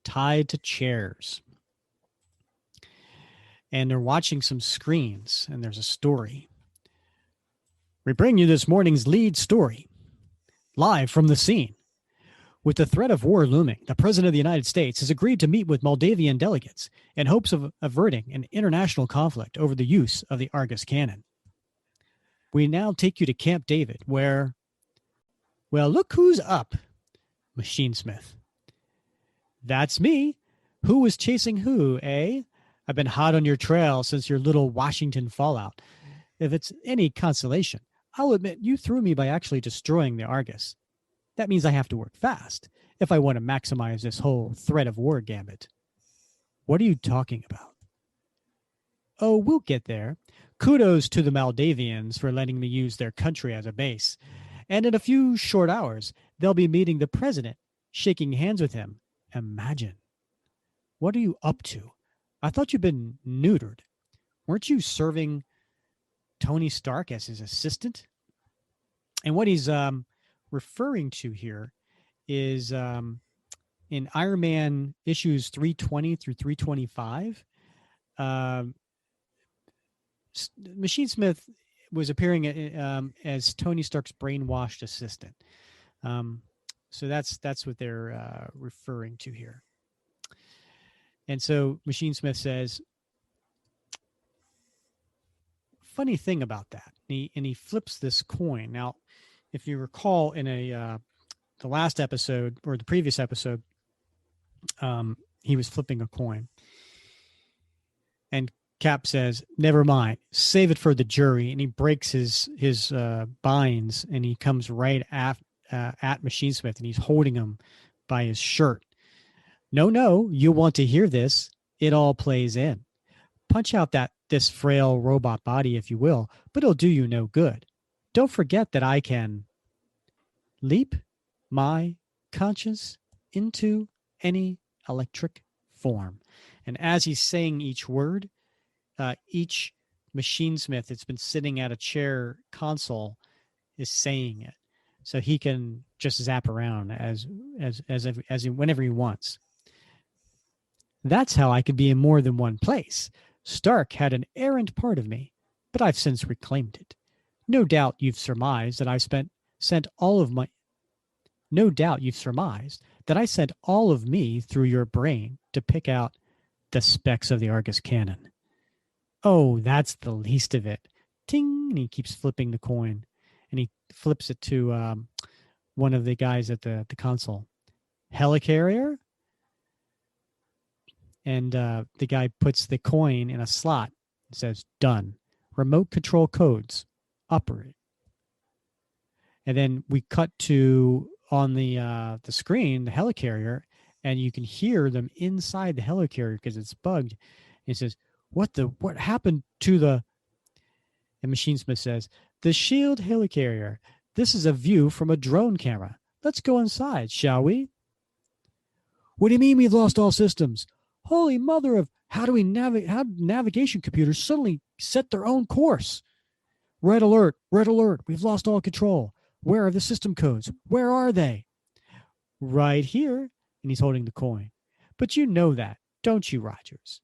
Speaker 2: tied to chairs. And they're watching some screens, and there's a story. "We bring you this morning's lead story, live from the scene. With the threat of war looming, the President of the United States has agreed to meet with Moldavian delegates in hopes of averting an international conflict over the use of the Argus cannon. We now take you to Camp David, where, well, look who's up. Machinesmith. That's me. Who was chasing who, eh? I've been hot on your trail since your little Washington fallout. If it's any consolation, I'll admit you threw me by actually destroying the Argus. That means I have to work fast if I want to maximize this whole threat of war gambit." "What are you talking about?" "Oh, we'll get there. Kudos to the Moldavians for letting me use their country as a base. And in a few short hours, they'll be meeting the president, shaking hands with him. Imagine. What are you up to? I thought you'd been neutered. Weren't you serving Tony Stark as his assistant?" And what he's referring to here is in Iron Man issues 320 through 325, Machinesmith was appearing as Tony Stark's brainwashed assistant. So that's what they're referring to here. And so Machinesmith says, funny thing about that. And he flips this coin. Now, if you recall in the last episode or the previous episode, he was flipping a coin. And Cap says, never mind, save it for the jury. And he breaks his binds, and he comes right at Machinesmith, and he's holding him by his shirt. No, you want to hear this. It all plays in. Punch out this frail robot body, if you will, but it'll do you no good. Don't forget that I can leap my conscience into any electric form. And as he's saying each word, each Machinesmith that's been sitting at a chair console is saying it, so he can just zap around whenever he wants. That's how I could be in more than one place. Stark had an errant part of me, but I've since reclaimed it. No doubt you've surmised that I sent all of me through your brain to pick out the specs of the Argus cannon. Oh, that's the least of it. Ting! And he keeps flipping the coin, and he flips it to one of the guys at the console. Helicarrier? And the guy puts the coin in a slot and says, done. Remote control codes. Operate. And then we cut to, on the screen, the helicarrier, and you can hear them inside the helicarrier because it's bugged. And it says, what happened to the... And Machinesmith says, the SHIELD helicarrier. This is a view from a drone camera. Let's go inside, shall we? What do you mean we've lost all systems? Holy mother of... How navigation computers suddenly set their own course? Red alert, red alert. We've lost all control. Where are the system codes? Where are they? Right here. And he's holding the coin. But you know that, don't you, Rogers?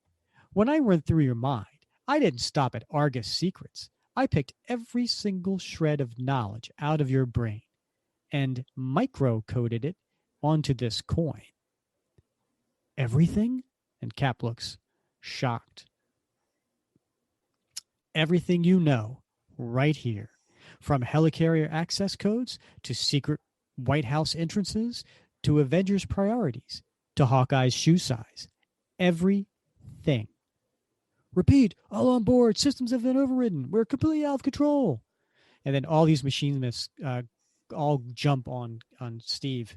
Speaker 2: When I went through your mind, I didn't stop at Argus secrets. I picked every single shred of knowledge out of your brain and micro-coded it onto this coin. Everything? And Cap looks shocked. Everything you know, right here. From helicarrier access codes to secret White House entrances to Avengers priorities to Hawkeye's shoe size. Everything. Repeat, all on board. Systems have been overridden. We're completely out of control. And then all these Machinesmiths all jump on Steve.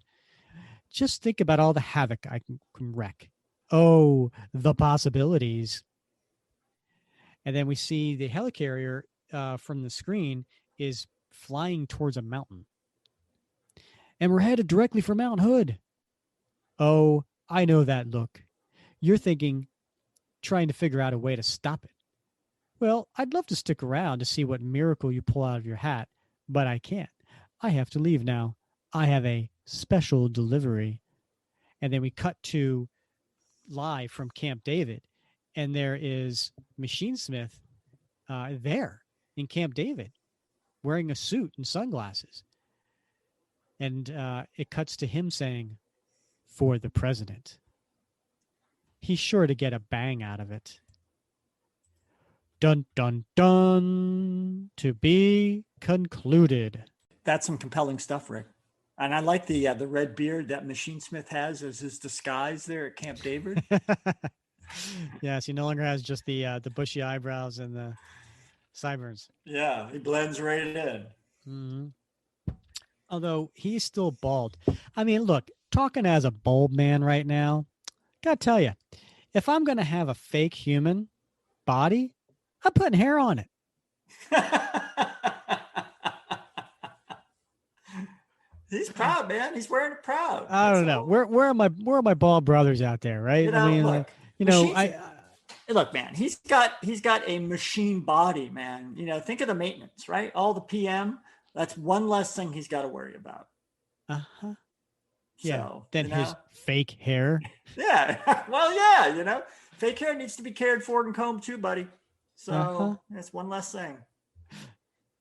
Speaker 2: Just think about all the havoc I can wreak. Oh, the possibilities. And then we see the helicarrier from the screen is flying towards a mountain. And we're headed directly for Mount Hood. Oh, I know that look. You're thinking, trying to figure out a way to stop it. Well, I'd love to stick around to see what miracle you pull out of your hat, but I can't. I have to leave now. I have a special delivery. And then we cut to live from Camp David, and there is Machinesmith there in Camp David wearing a suit and sunglasses. And it cuts to him saying, for the president. He's sure to get a bang out of it. Dun, dun, dun. To be concluded.
Speaker 3: That's some compelling stuff, Rick. And I like the red beard that Machinesmith has as his disguise there at Camp David.
Speaker 2: Yes, he no longer has just the bushy eyebrows and the sideburns.
Speaker 3: Yeah, he blends right in.
Speaker 2: Mm-hmm. Although he's still bald. I mean, look, talking as a bald man right now, gotta tell you, if I'm gonna have a fake human body, I'm putting hair on it.
Speaker 3: He's proud, man. He's wearing it proud.
Speaker 2: I don't know. Where are my bald brothers out there, right?
Speaker 3: You know,
Speaker 2: I mean,
Speaker 3: look, look, man. He's got a machine body, man. You know, think of the maintenance, right? All the PM. That's one less thing he's got to worry about.
Speaker 2: Uh-huh.
Speaker 3: Yeah.
Speaker 2: So, then his fake hair.
Speaker 3: Yeah. Well, yeah, fake hair needs to be cared for and combed too, buddy. So that's one less thing.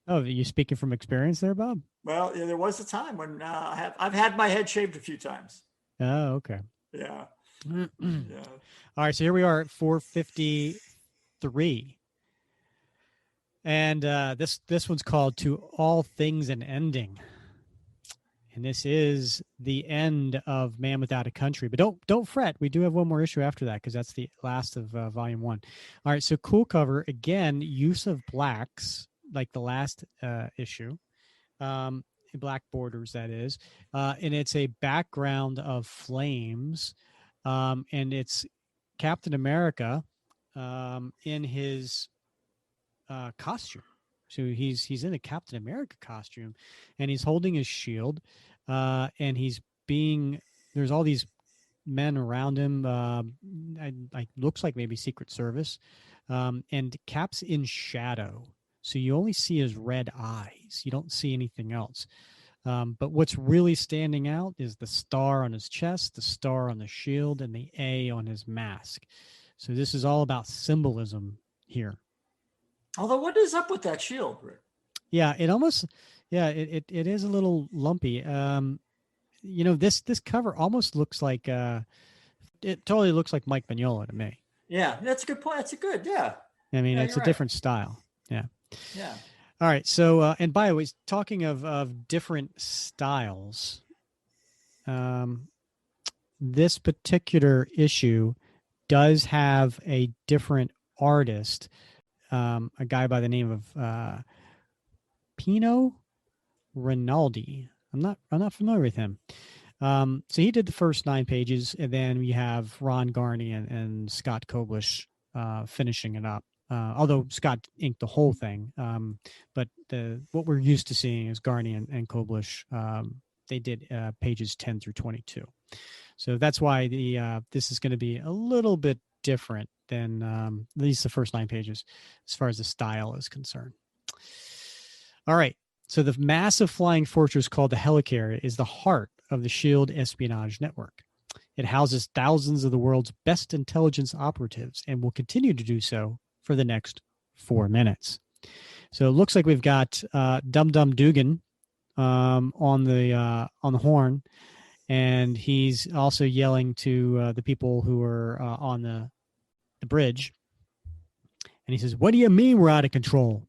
Speaker 2: Oh, are you speaking from experience there, Bob?
Speaker 3: Well, there was a time when I've had my head shaved a few times.
Speaker 2: Oh, okay.
Speaker 3: Yeah.
Speaker 2: All
Speaker 3: Yeah.
Speaker 2: right, so here we are at 453. And this one's called To All Things an Ending. And this is the end of Man Without a Country. But don't fret. We do have one more issue after that because that's the last of volume 1. All right, so cool cover. Again, use of blacks like the last issue. Black borders, that is. And it's a background of flames. And it's Captain America in his costume. So he's in a Captain America costume, and he's holding his shield, and there's all these men around him. Looks like maybe Secret Service, and Cap's in shadow, so you only see his red eyes. You don't see anything else. But what's really standing out is the star on his chest, the star on the shield, and the A on his mask. So this is all about symbolism here.
Speaker 3: Although, what is up with that shield, Rick?
Speaker 2: Yeah, it is a little lumpy. This cover almost looks like it totally looks like Mike Mignola to me.
Speaker 3: Yeah, that's a good point. That's a good, yeah.
Speaker 2: I mean,
Speaker 3: Yeah,
Speaker 2: it's a different style. Yeah.
Speaker 3: Yeah.
Speaker 2: All right. So, and by the way, talking of different styles, this particular issue does have a different artist, a guy by the name of Pino Rinaldi. I'm not familiar with him. So he did the first 9 pages, and then we have Ron Garney and Scott Koblish finishing it up. Although Scott inked the whole thing, but what we're used to seeing is Garney and Koblish. They did pages 10 through 22. So that's why this is going to be a little bit different than at least the first 9 pages as far as the style is concerned. All right. So the massive flying fortress called the Helicarrier is the heart of the SHIELD espionage network. It houses thousands of the world's best intelligence operatives and will continue to do so for the next 4 minutes. So it looks like we've got Dum Dum Dugan on the horn, and he's also yelling to the people who are on the bridge. And he says, "What do you mean we're out of control?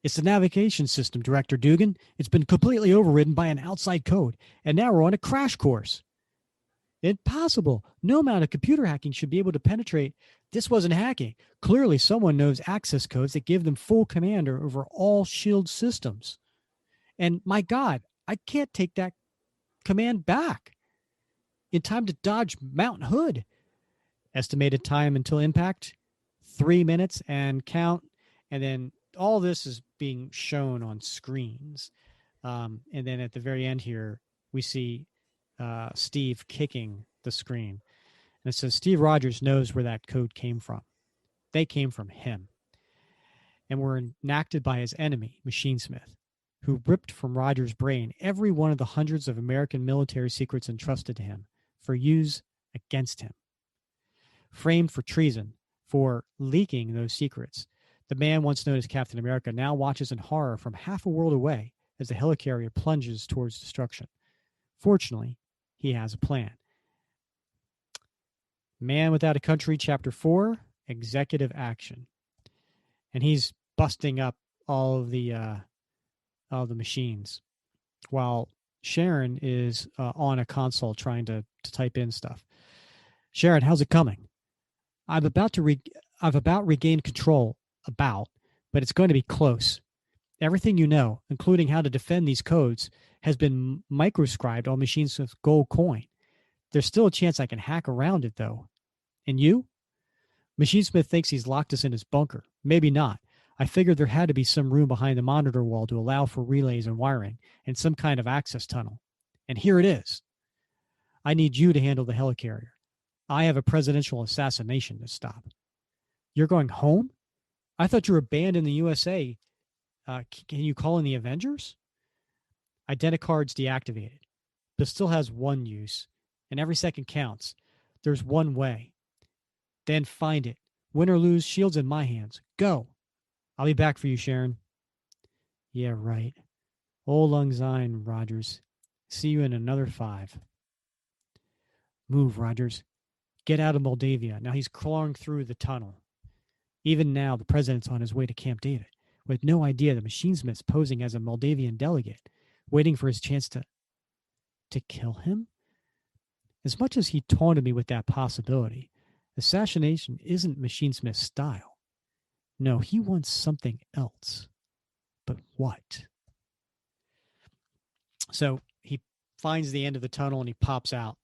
Speaker 2: It's the navigation system, Director Dugan. It's been completely overridden by an outside code, and now we're on a crash course." "Impossible. No amount of computer hacking should be able to penetrate." "This wasn't hacking. Clearly someone knows access codes that give them full command over all SHIELD systems. And my God, I can't take that command back in time to dodge Mount Hood. Estimated time until impact, 3 minutes and count." And then all this is being shown on screens. And then at the very end here, we see Steve kicking the screen. And it says Steve Rogers knows where that code came from. They came from him. And were enacted by his enemy, Machinesmith, who ripped from Rogers' brain every one of the hundreds of American military secrets entrusted to him for use against him. Framed for treason, for leaking those secrets, the man once known as Captain America now watches in horror from half a world away as the helicarrier plunges towards destruction. Fortunately, he has a plan. Man Without a Country, Chapter 4, Executive Action. And he's busting up all the machines while Sharon is on a console trying to type in stuff. "Sharon, how's it coming?" I've about regained control, but it's going to be close. Everything you know, including how to defend these codes, has been microscribed on Machinesmith's gold coin. There's still a chance I can hack around it, though. And you? Machinesmith thinks he's locked us in his bunker. Maybe not. I figured there had to be some room behind the monitor wall to allow for relays and wiring, and some kind of access tunnel. And here it is. I need you to handle the helicarrier. I have a presidential assassination to stop. You're going home? I thought you were banned in the USA. Can you call in the Avengers? Identicard's deactivated, but still has one use, and every second counts. There's one way. Then find it. Win or lose, shield's in my hands. Go. I'll be back for you, Sharon. Yeah, right. Old Lang Syne, Rogers. See you in another 5. Move, Rogers. get out of Moldavia. Now he's crawling through the tunnel. Even now, the president's on his way to Camp David with no idea the Machinesmith's posing as a Moldavian delegate, waiting for his chance to kill him. As much as he taunted me with that possibility, assassination isn't Machinesmith's style. No, he wants something else. But what? So he finds the end of the tunnel and he pops out.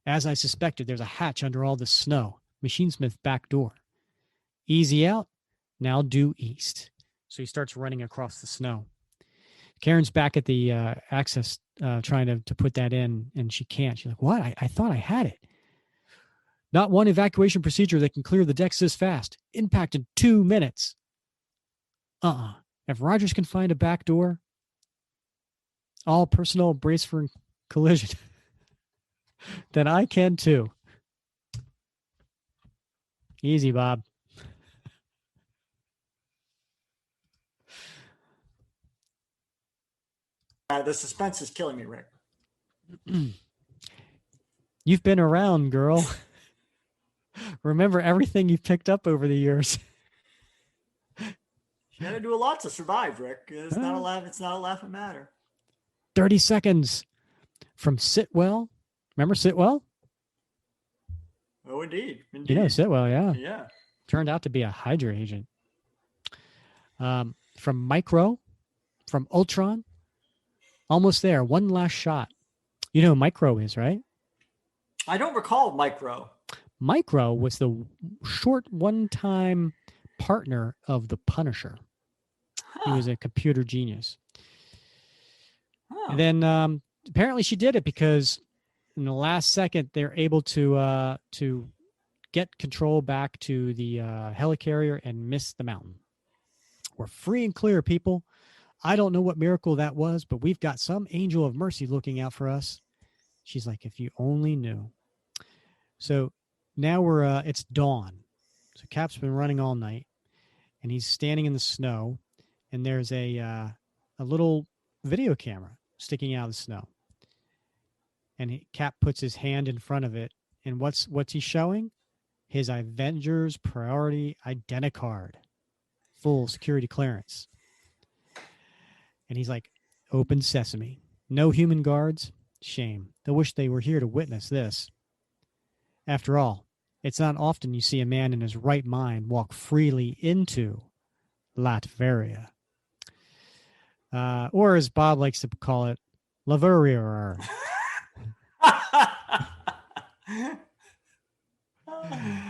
Speaker 2: As I suspected, there's a hatch under all the snow. Machinesmith back door. Easy out, now due east. So he starts running across the snow. Karen's back at the access trying to put that in, and she can't. She's like, what? I thought I had it. Not one evacuation procedure that can clear the decks this fast. Impact in 2 minutes. If Rogers can find a back door, all personnel brace for collision, then I can too. Easy, Bob.
Speaker 3: The suspense is killing me, Rick.
Speaker 2: You've been around, girl. Remember everything you've picked up over the years.
Speaker 3: You got to do a lot to survive, Rick. It's not a laughing matter.
Speaker 2: 30 seconds from Sitwell. Remember Sitwell?
Speaker 3: Oh, indeed.
Speaker 2: You know Sitwell, yeah.
Speaker 3: Yeah.
Speaker 2: Turned out to be a Hydra agent. From Micro, from Ultron. Almost there. One last shot. You know who Micro is, right?
Speaker 3: I don't recall Micro.
Speaker 2: Micro was the short one-time partner of the Punisher. He was a computer genius. And then apparently she did it because in the last second they're able to get control back to the helicarrier and miss the mountain. We're free and clear, people. I don't know what miracle that was, but we've got some angel of mercy looking out for us. She's like, if you only knew. So now it's dawn. So Cap's been running all night, and he's standing in the snow, and there's a little video camera sticking out of the snow. And Cap puts his hand in front of it, and what's he showing? His Avengers Priority Identicard, full security clearance. And he's like, open sesame. No human guards? Shame. They'll wish they were here to witness this. After all, it's not often you see a man in his right mind walk freely into Latveria. Or as Bob likes to call it, Latveria.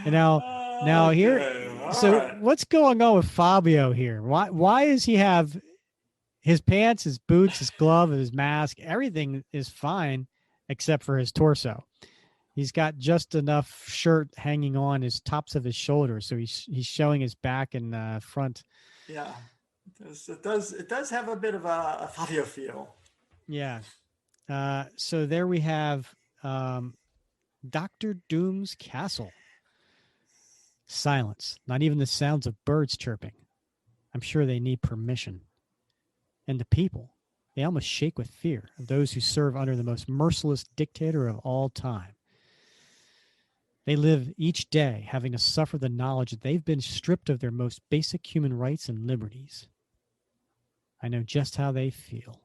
Speaker 2: And now here, so right. What's going on with Fabio here? Why does he have his pants, his boots, his glove, his mask? Everything is fine except for his torso. He's got just enough shirt hanging on his tops of his shoulders, so he's showing his back and front.
Speaker 3: Yeah, it does have a bit of a Fabio feel.
Speaker 2: Yeah. So there we have Dr. Doom's castle. Silence. Not even the sounds of birds chirping. I'm sure they need permission. And the people, they almost shake with fear of those who serve under the most merciless dictator of all time. They live each day having to suffer the knowledge that they've been stripped of their most basic human rights and liberties. I know just how they feel.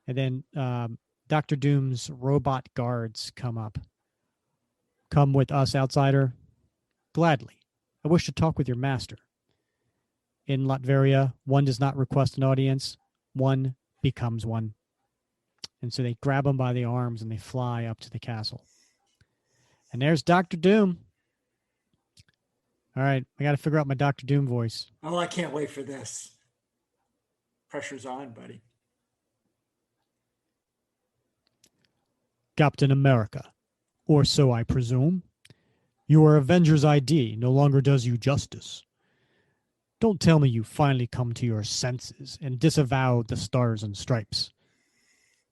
Speaker 2: And then Dr. Doom's robot guards come up. Come with us, outsider. Gladly. I wish to talk with your master. In Latveria, one does not request an audience. One becomes one. And so they grab him by the arms and they fly up to the castle. And there's Dr. Doom. All right, I got to figure out my Dr. Doom voice.
Speaker 3: Oh, I can't wait for this. Pressure's on, buddy.
Speaker 2: Captain America, or so I presume. Your Avengers ID no longer does you justice. Don't tell me you finally come to your senses and disavow the stars and stripes.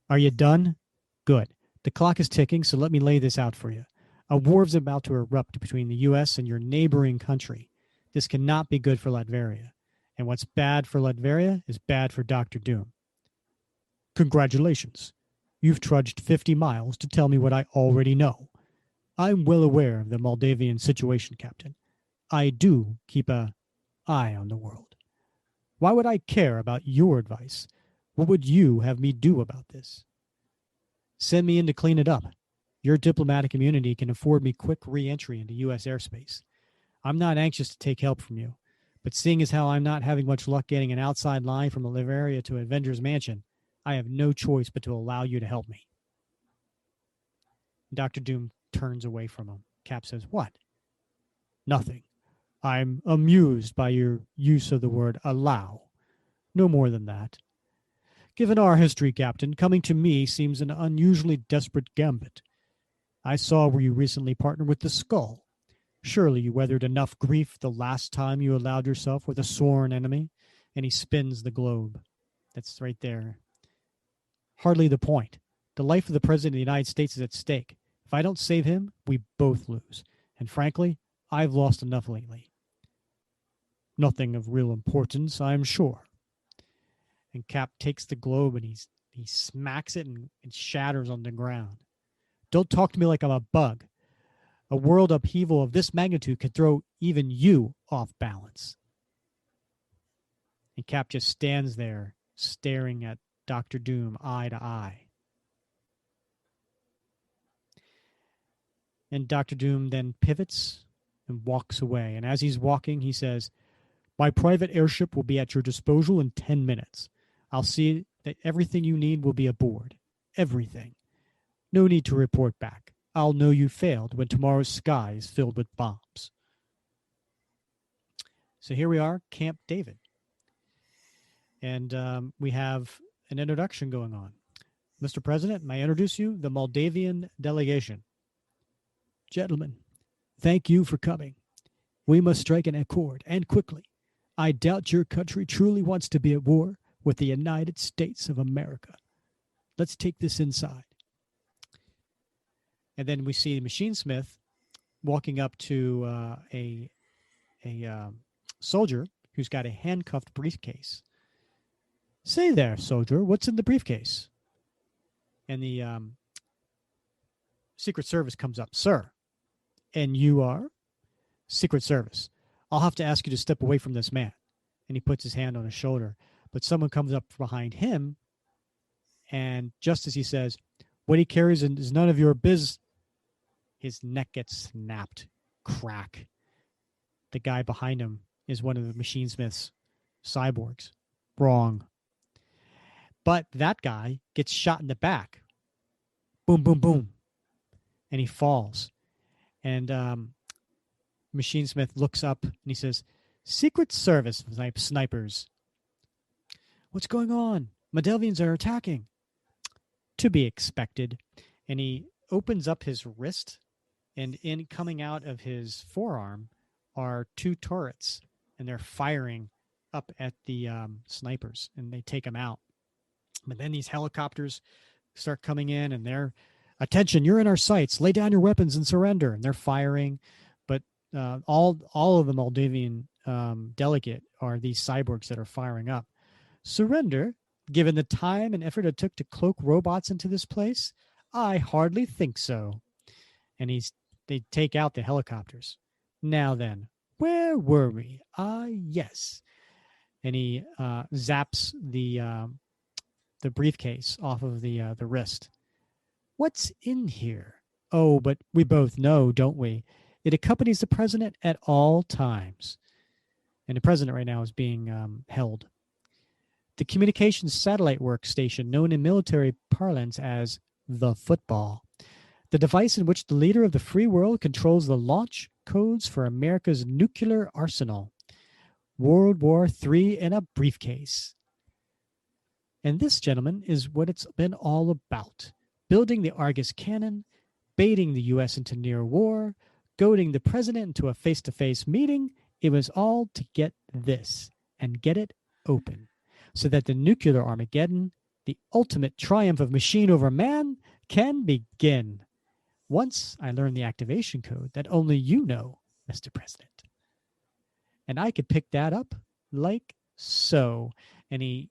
Speaker 2: Are you done? Good. The clock is ticking, so let me lay this out for you. A war is about to erupt between the U.S. and your neighboring country. This cannot be good for Latveria. And what's bad for Latveria is bad for Dr. Doom. Congratulations. You've trudged 50 miles to tell me what I already know. I'm well aware of the Moldavian situation, Captain. I do keep a eye on the world. Why would I care about your advice? What would you have me do about this? Send me in to clean it up. Your diplomatic immunity can afford me quick re-entry into U.S. airspace. I'm not anxious to take help from you, but seeing as how I'm not having much luck getting an outside line from Oliveria to Avengers Mansion, I have no choice but to allow you to help me. Dr. Doom turns away from him. Cap says, what? Nothing. I'm amused by your use of the word allow. No more than that. Given our history, Captain, coming to me seems an unusually desperate gambit. I saw where you recently partnered with the Skull. Surely you weathered enough grief the last time you allowed yourself with a sworn enemy. And he spins the globe. That's right there. Hardly the point. The life of the President of the United States is at stake. If I don't save him, we both lose. And frankly, I've lost enough lately. Nothing of real importance, I'm sure. And Cap takes the globe and he smacks it and it shatters on the ground. Don't talk to me like I'm a bug. A world upheaval of this magnitude could throw even you off balance. And Cap just stands there staring at Dr. Doom eye to eye. And Dr. Doom then pivots and walks away. And as he's walking, he says, my private airship will be at your disposal in 10 minutes. I'll see that everything you need will be aboard. Everything. No need to report back. I'll know you failed when tomorrow's sky is filled with bombs. So here we are, Camp David. And we have an introduction going on. Mr. President, may I introduce you, the Moldavian delegation. Gentlemen, thank you for coming. We must strike an accord, and quickly. I doubt your country truly wants to be at war with the United States of America. Let's take this inside. And then we see Machinesmith walking up to a soldier who's got a handcuffed briefcase. Say there, soldier, what's in the briefcase? And the Secret Service comes up. Sir, and you are? Secret Service. I'll have to ask you to step away from this man. And he puts his hand on his shoulder. But someone comes up behind him, and just as he says, what he carries is none of your biz, his neck gets snapped. Crack. The guy behind him is one of the Machinesmith's cyborgs. Wrong. But that guy gets shot in the back. Boom, boom, boom. And he falls. And Machinesmith looks up and he says, Secret Service snipers. What's going on? Moldavians are attacking. To be expected. And he opens up his wrist, and in coming out of his forearm are two turrets, and they're firing up at the snipers, and they take them out. But then these helicopters start coming in, and they're, attention, you're in our sights. Lay down your weapons and surrender. And they're firing. But all of the Moldavian delegate are these cyborgs that are firing up. Surrender, given the time and effort it took to cloak robots into this place? I hardly think so. And they take out the helicopters. Now then, where were we? Yes. And he zaps the briefcase off of the wrist. What's in here? Oh, but we both know, don't we? It accompanies the president at all times. And the president right now is being held. The communications satellite workstation, known in military parlance as the football. The device in which the leader of the free world controls the launch codes for America's nuclear arsenal. World War III in a briefcase. And this, gentlemen, is what it's been all about. Building the Argus cannon, baiting the U.S. into near war, goading the president into a face-to-face meeting. It was all to get this and get it open so that the nuclear Armageddon, the ultimate triumph of machine over man, can begin. Once I learned the activation code that only you know, Mr. President. And I could pick that up like so. And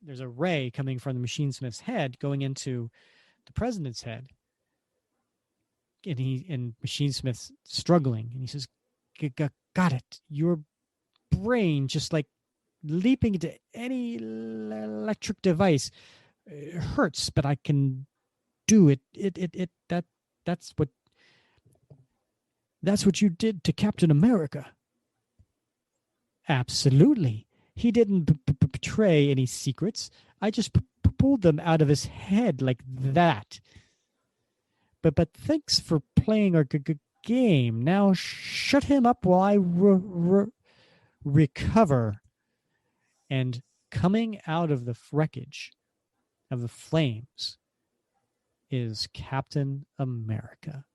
Speaker 2: there's a ray coming from the Machinesmith's head going into the president's head. and Machinesmith's struggling, and he says, "Got it. Your brain just like leaping into any electric device. It hurts, but I can do it. That's what you did to Captain America." Absolutely. He didn't betray any secrets. I just pulled them out of his head like that. But thanks for playing our game. Now shut him up while I recover. And coming out of the wreckage of the flames is Captain America.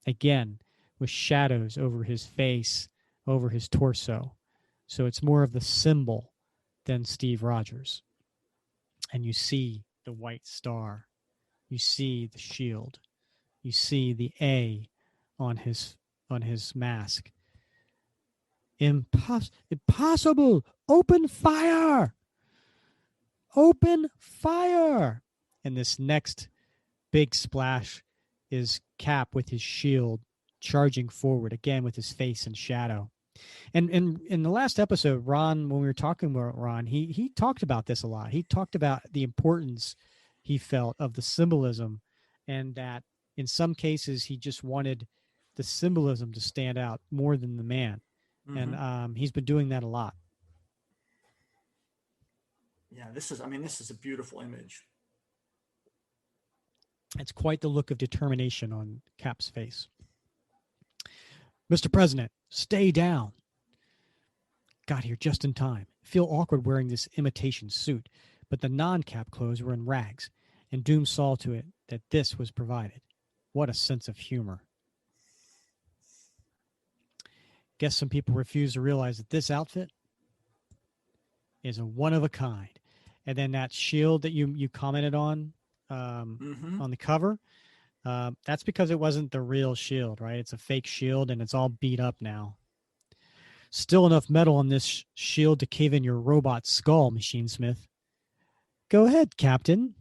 Speaker 2: Again, with shadows over his face, over his torso. So it's more of the symbol than Steve Rogers. And you see the white star. You see the shield. You see the A on his mask. Impossible! Open fire! Open fire! And this next big splash is Cap with his shield charging forward, again with his face in shadow. And in the last episode, Ron, when we were talking about Ron, he talked about this a lot. He talked about the importance he felt of the symbolism, and that in some cases he just wanted the symbolism to stand out more than the man. Mm-hmm. And he's been doing that a lot.
Speaker 3: Yeah, this is a beautiful image.
Speaker 2: It's quite the look of determination on Cap's face. Mr. President, stay down. Got here just in time. Feel awkward wearing this imitation suit, but the non-Cap clothes were in rags, and Doom saw to it that this was provided. What a sense of humor. Guess some people refuse to realize that this outfit is a one-of-a-kind. And then that shield that you commented on the cover, that's because it wasn't the real shield, right? It's a fake shield, and it's all beat up now. Still enough metal on this shield to cave in your robot skull, Machinesmith. Go ahead, Captain.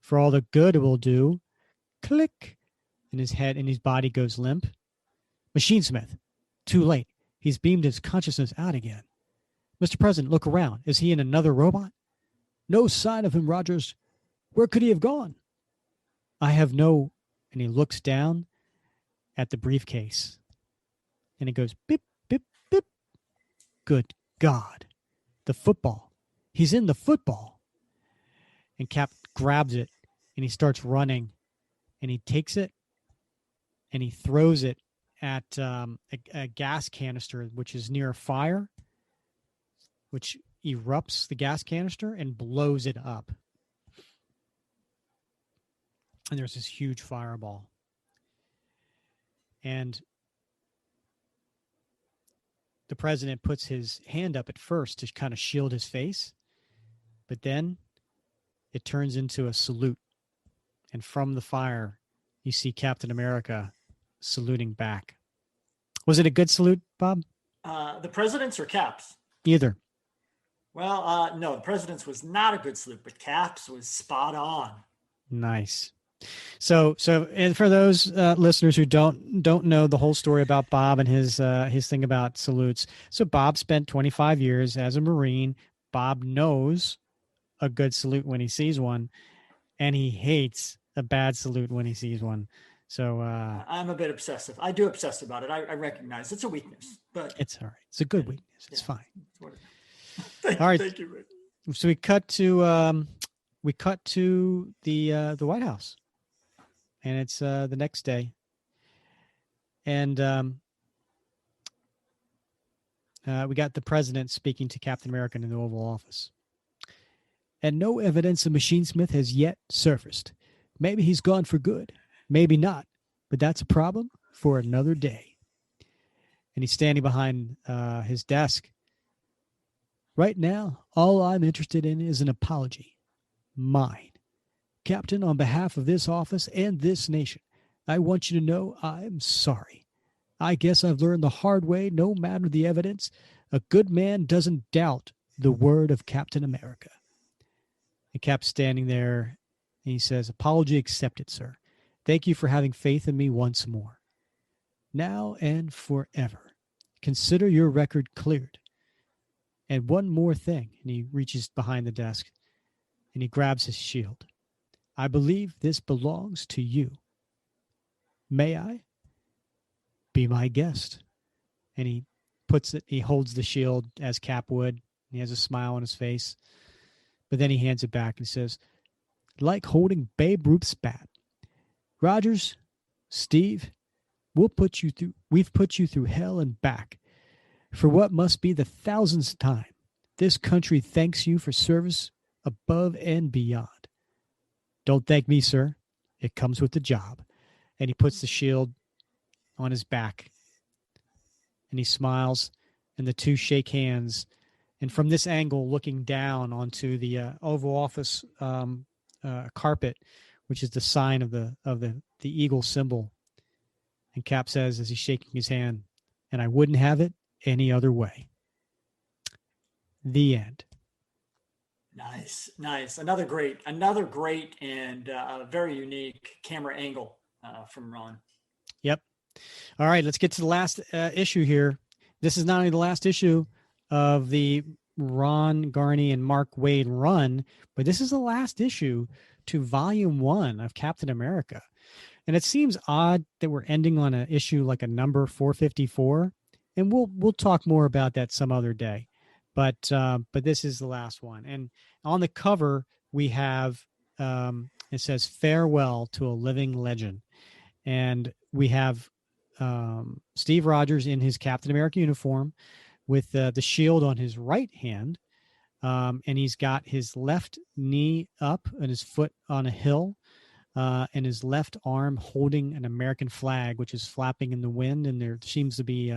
Speaker 2: For all the good it will do. Click. And his head and his body goes limp. Machinesmith. Too late. He's beamed his consciousness out again. Mr. President, look around. Is he in another robot? No sign of him, Rogers. Where could he have gone? I have no... And he looks down at the briefcase. And it goes, beep, beep, beep. Good God. The football. He's in the football. And Cap grabs it, and he starts running. And he takes it, and he throws it at a gas canister, which is near a fire, which erupts the gas canister and blows it up. And there's this huge fireball. And the president puts his hand up at first to kind of shield his face, but then it turns into a salute. And from the fire, you see Captain America saluting back. Was it a good salute, Bob?
Speaker 3: The president's or Cap's?
Speaker 2: Either.
Speaker 3: Well, no, the president's was not a good salute, but Cap's was spot on.
Speaker 2: Nice. So, and for those listeners who don't know the whole story about Bob and his thing about salutes, so Bob spent 25 years as a Marine. Bob knows a good salute when he sees one, and he hates a bad salute when he sees one. So
Speaker 3: I'm a bit obsessive. I do obsess about it. I recognize it's a weakness, but
Speaker 2: it's all right. It's a good weakness. It's fine.
Speaker 3: All right. Thank you, Rick.
Speaker 2: So we cut to the White House. And it's the next day. And we got the president speaking to Captain America in the Oval Office. And no evidence of Machinesmith has yet surfaced. Maybe he's gone for good. Maybe not. But that's a problem for another day. And he's standing behind his desk. Right now, all I'm interested in is an apology. Mine. Captain, on behalf of this office and this nation, I want you to know I'm sorry. I guess I've learned the hard way, no matter the evidence, a good man doesn't doubt the word of Captain America. And Cap's standing there, and he says, apology accepted, sir. Thank you for having faith in me once more. Now and forever. Consider your record cleared. And one more thing. And he reaches behind the desk and he grabs his shield. I believe this belongs to you. May I? Be my guest. And he he holds the shield as Cap would. He has a smile on his face. But then he hands it back and says, like holding Babe Ruth's bat. Rogers, Steve, we've put you through hell and back. For what must be the thousandth time, this country thanks you for service above and beyond. Don't thank me, sir. It comes with the job. And he puts the shield on his back. And he smiles, and the two shake hands. And from this angle, looking down onto the Oval Office carpet, which is the sign of the eagle symbol. And Cap says, as he's shaking his hand, and I wouldn't have it any other way. The end.
Speaker 3: Nice. Another great and very unique camera angle from Ron.
Speaker 2: Yep. All right, let's get to the last issue here. This is not only the last issue of the Ron Garney and Mark Waid run, but this is the last issue to Volume 1 of Captain America. And it seems odd that we're ending on an issue like a number 454, and we'll talk more about that some other day. But this is the last one. And on the cover we have it says farewell to a living legend, and we have Steve Rogers in his Captain America uniform with the shield on his right hand, and he's got his left knee up and his foot on a hill, and his left arm holding an American flag, which is flapping in the wind, and there seems to be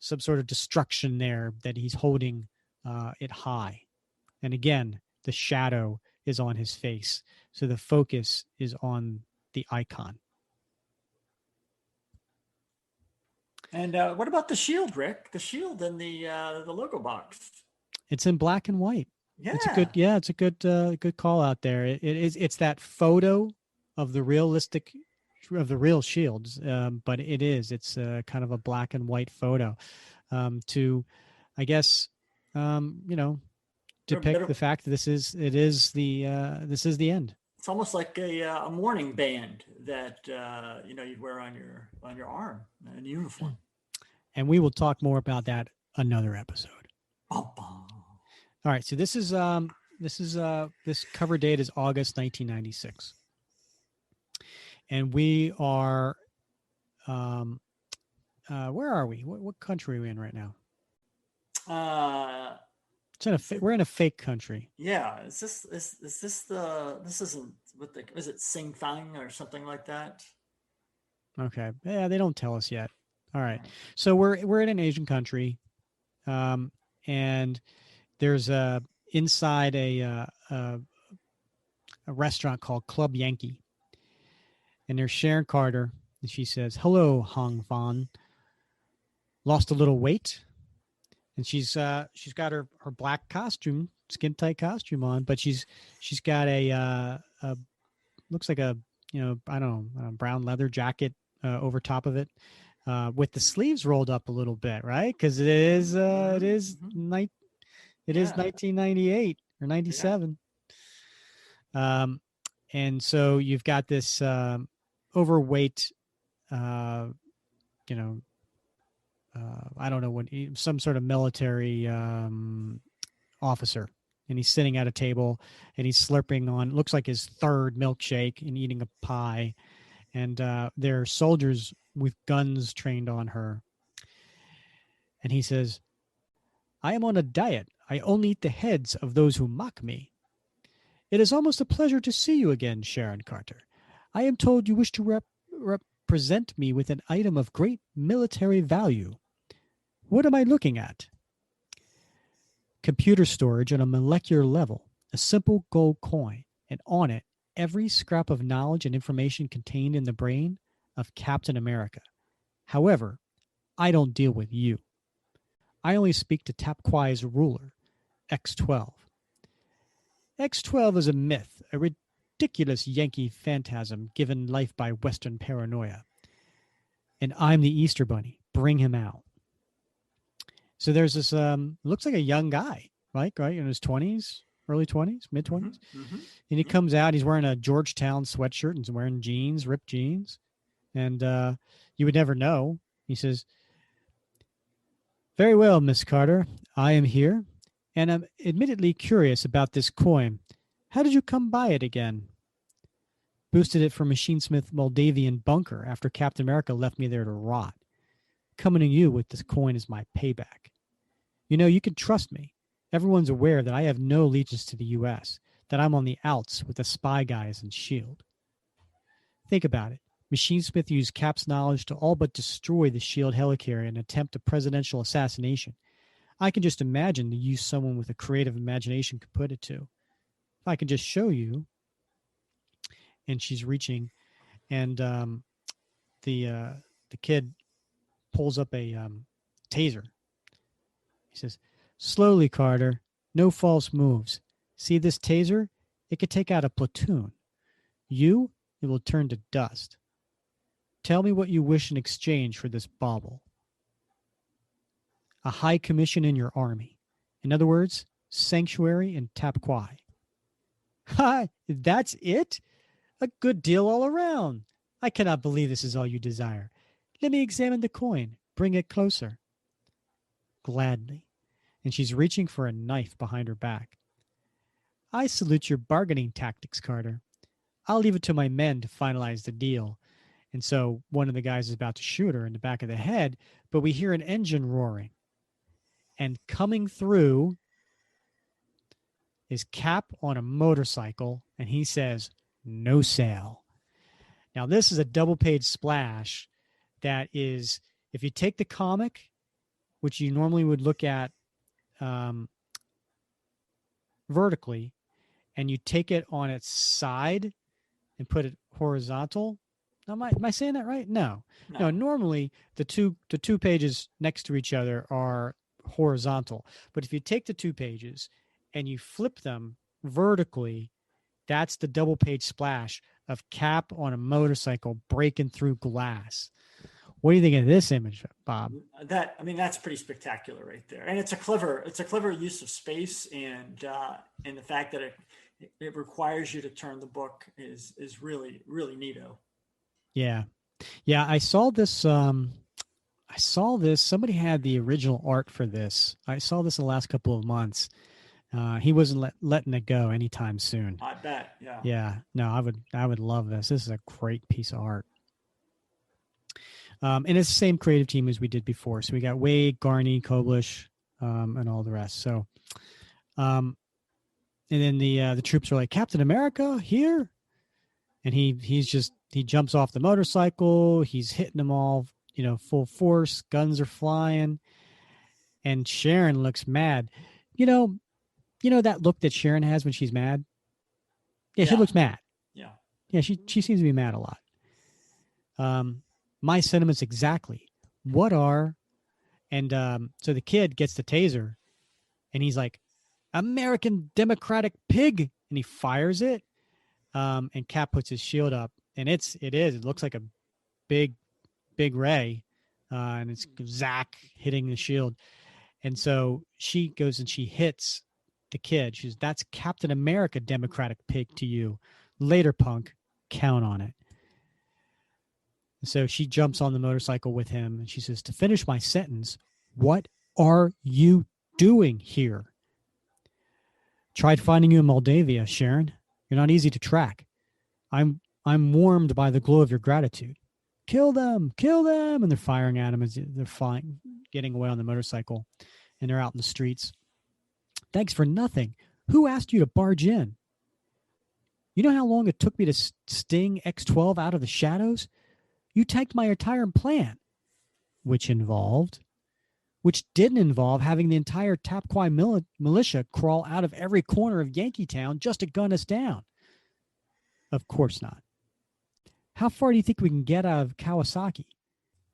Speaker 2: some sort of destruction there that he's holding it high. And again, the shadow is on his face, so the focus is on the icon.
Speaker 3: And what about the shield, Rick? The shield in the logo box.
Speaker 2: It's in black and white.
Speaker 3: Yeah,
Speaker 2: it's a good call out there. It's that photo of the real shields, but it's kind of a black and white photo to, I guess, depict the fact that this is the end.
Speaker 3: It's almost like a mourning band that you'd wear on your arm in uniform.
Speaker 2: And we will talk more about that another episode. All right, so this cover date is August 1996, and we are where are we? What country are we in right now? We're in a fake country.
Speaker 3: Yeah, this isn't is it Sing Fang or something like that?
Speaker 2: Okay, yeah, they don't tell us yet. All right, so we're in an Asian country, and there's inside a restaurant called Club Yankee, and there's Sharon Carter, and she says, "Hello, Hong Fan. Lost a little weight?" And she's got her black costume, skin tight costume on, but she's got a looks like a brown leather jacket over top of it, with the sleeves rolled up a little bit, right? Because it is 1998 or 97. Yeah. And so you've got this overweight, I don't know what, some sort of military officer, and he's sitting at a table and he's slurping on, looks like his third milkshake, and eating a pie. And there are soldiers with guns trained on her. And he says, "I am on a diet. I only eat the heads of those who mock me. It is almost a pleasure to see you again, Sharon Carter. I am told you wish to represent me with an item of great military value. What am I looking at?" Computer storage on a molecular level, a simple gold coin, and on it, every scrap of knowledge and information contained in the brain of Captain America. However, I don't deal with you. I only speak to Tapquai's ruler, X-12. X-12 is a myth, a ridiculous Yankee phantasm given life by Western paranoia. And I'm the Easter Bunny. Bring him out. So there's this, looks like a young guy, right, in his 20s, early 20s, mid 20s. And he comes out, he's wearing a Georgetown sweatshirt and he's wearing jeans, ripped jeans. And you would never know. He says, "Very well, Miss Carter, I am here, and I'm admittedly curious about this coin. How did you come by it again?" "Boosted it from Machinesmith Moldavian bunker after Captain America left me there to rot. Coming to you with this coin is my payback. You know, you can trust me. Everyone's aware that I have no allegiance to the U.S., that I'm on the outs with the spy guys and S.H.I.E.L.D. Think about it. Machinesmith used Cap's knowledge to all but destroy the S.H.I.E.L.D. helicarrier in an attempt at presidential assassination. I can just imagine the use someone with a creative imagination could put it to. If I could just show you." And she's reaching, and the kid pulls up a taser. He says, "Slowly, Carter. No false moves. See this taser? It could take out a platoon. You, it will turn to dust. Tell me what you wish in exchange for this bauble." "A high commission in your army. In other words, sanctuary in Tapquai." "Ha! That's it? A good deal all around. I cannot believe this is all you desire. Let me examine the coin. Bring it closer." "Gladly." And she's reaching for a knife behind her back. "I salute your bargaining tactics, Carter. I'll leave it to my men to finalize the deal." And so one of the guys is about to shoot her in the back of the head, but we hear an engine roaring. And coming through is Cap on a motorcycle, and he says, "No sale." Now, this is a double-page splash that is, if you take the comic, which you normally would look at vertically, and you take it on its side and put it horizontal. Am I saying that right? No. Normally the two pages next to each other are horizontal, but if you take the 2 pages and you flip them vertically, that's the double page splash of Cap on a motorcycle breaking through glass. What do you think of this image, Bob?
Speaker 3: That's pretty spectacular right there, and it's a clever use of space, and the fact that it requires you to turn the book is really, really neato.
Speaker 2: Yeah. I saw this. Somebody had the original art for this. I saw this in the last couple of months. He wasn't letting it go anytime soon.
Speaker 3: I bet. Yeah.
Speaker 2: Yeah. No, I would love this. This is a great piece of art. And it's the same creative team as we did before. So we got Waid, Garney, Koblish, and all the rest. So, and then the troops are like, "Captain America here?" And he jumps off the motorcycle. He's hitting them all, full force. Guns are flying. And Sharon looks mad. You know that look that Sharon has when she's mad? Yeah, she looks mad.
Speaker 3: Yeah.
Speaker 2: Yeah, she seems to be mad a lot. My sentiments exactly. So the kid gets the taser and he's like, "American Democratic pig," and he fires it. And Cap puts his shield up, and it looks like a big ray, and it's Zach hitting the shield. And so she goes and she hits the kid. She says, "That's Captain America Democratic pig to you. Later, punk. Count on it." And so she jumps on the motorcycle with him, and she says, "To finish my sentence, what are you doing here?" "Tried finding you in Moldavia, Sharon. You're not easy to track. I'm warmed by the glow of your gratitude. Kill them, kill them!" And they're firing at him as they're flying, getting away on the motorcycle, and they're out in the streets. "Thanks for nothing. Who asked you to barge in? You know how long it took me to sting X-12 out of the shadows? You tanked my entire plan," which didn't involve having the entire Tapquai militia crawl out of every corner of Yankeetown just to gun us down. Of course not. How far do you think we can get out of Kawasaki?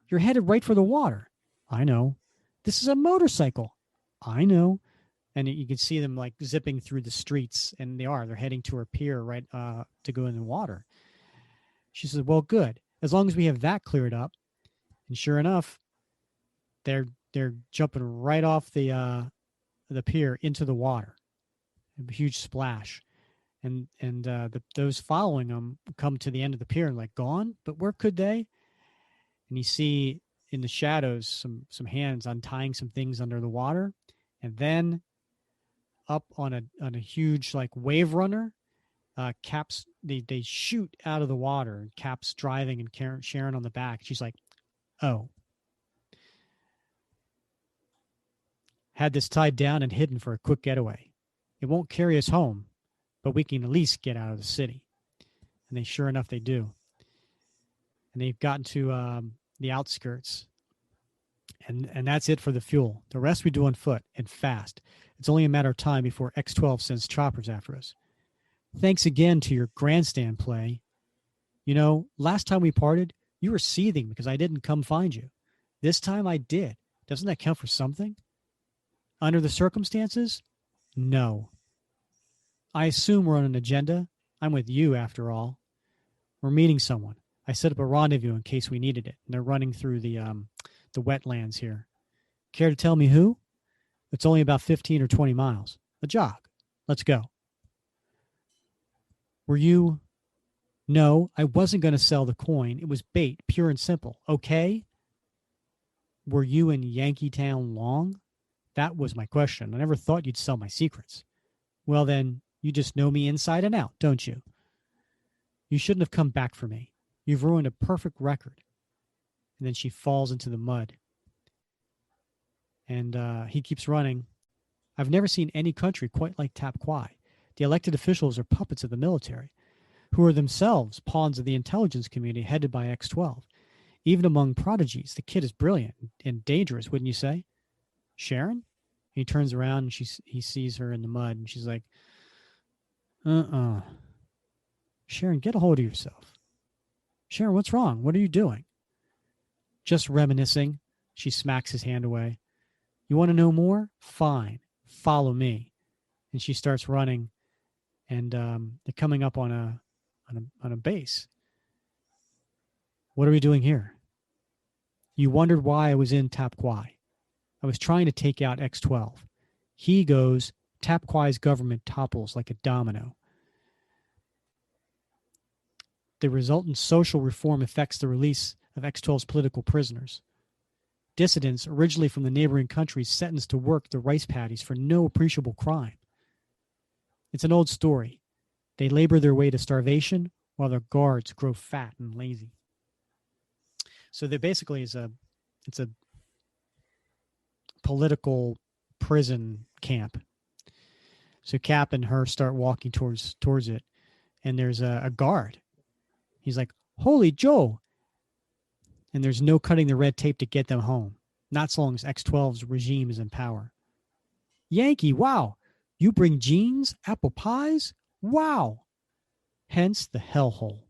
Speaker 2: You're headed right for the water. I know. This is a motorcycle. I know. And you can see them like zipping through the streets, and they're heading to her pier right to go in the water. She says, well, good. As long as we have that cleared up. And sure enough, they're jumping right off the pier into the water. A huge splash. And those following them come to the end of the pier and like gone, but where could they? And you see in the shadows some hands untying some things under the water, and then up on a huge like wave runner, Cap's they shoot out of the water. Cap's driving and Sharon on the back. She's like, "Oh, had this tied down and hidden for a quick getaway. It won't carry us home, but we can at least get out of the city." And they sure enough they do. And they've gotten to the outskirts. And that's it for the fuel. The rest we do on foot and fast. It's only a matter of time before X-12 sends choppers after us. Thanks again to your grandstand play. You know, last time we parted, you were seething because I didn't come find you. This time I did. Doesn't that count for something? Under the circumstances? No. I assume we're on an agenda. I'm with you, after all. We're meeting someone. I set up a rendezvous in case we needed it. And they're running through the wetlands here. Care to tell me who? It's only about 15 or 20 miles. A jog. Let's go. Were you? No, I wasn't going to sell the coin. It was bait, pure and simple. Okay? Were you in Yankeetown long? That was my question. I never thought you'd sell my secrets. Well, then, you just know me inside and out, don't you? You shouldn't have come back for me. You've ruined a perfect record. And then she falls into the mud. And he keeps running. I've never seen any country quite like Tap Kwai. The elected officials are puppets of the military, who are themselves pawns of the intelligence community headed by X-12. Even among prodigies, the kid is brilliant and dangerous, wouldn't you say? Sharon? He turns around and he sees her in the mud, and she's like, Sharon, get a hold of yourself. Sharon, what's wrong? What are you doing? Just reminiscing. She smacks his hand away. You want to know more? Fine. Follow me. And she starts running, and they're coming up on a base. What are we doing here? You wondered why I was in Tap Kwai. I was trying to take out X-12. He goes, Tap Kwai's government topples like a domino. The resultant social reform affects the release of X-12's political prisoners. Dissidents, originally from the neighboring countries, sentenced to work the rice paddies for no appreciable crime. It's an old story. They labor their way to starvation while their guards grow fat and lazy. So there basically it's a political prison camp. So Cap and her start walking towards it, and there's a guard. He's like, "Holy Joe!" And there's no cutting the red tape to get them home, not so long as X-12's regime is in power. Yankee, wow! You bring jeans, apple pies, wow! Hence the hellhole.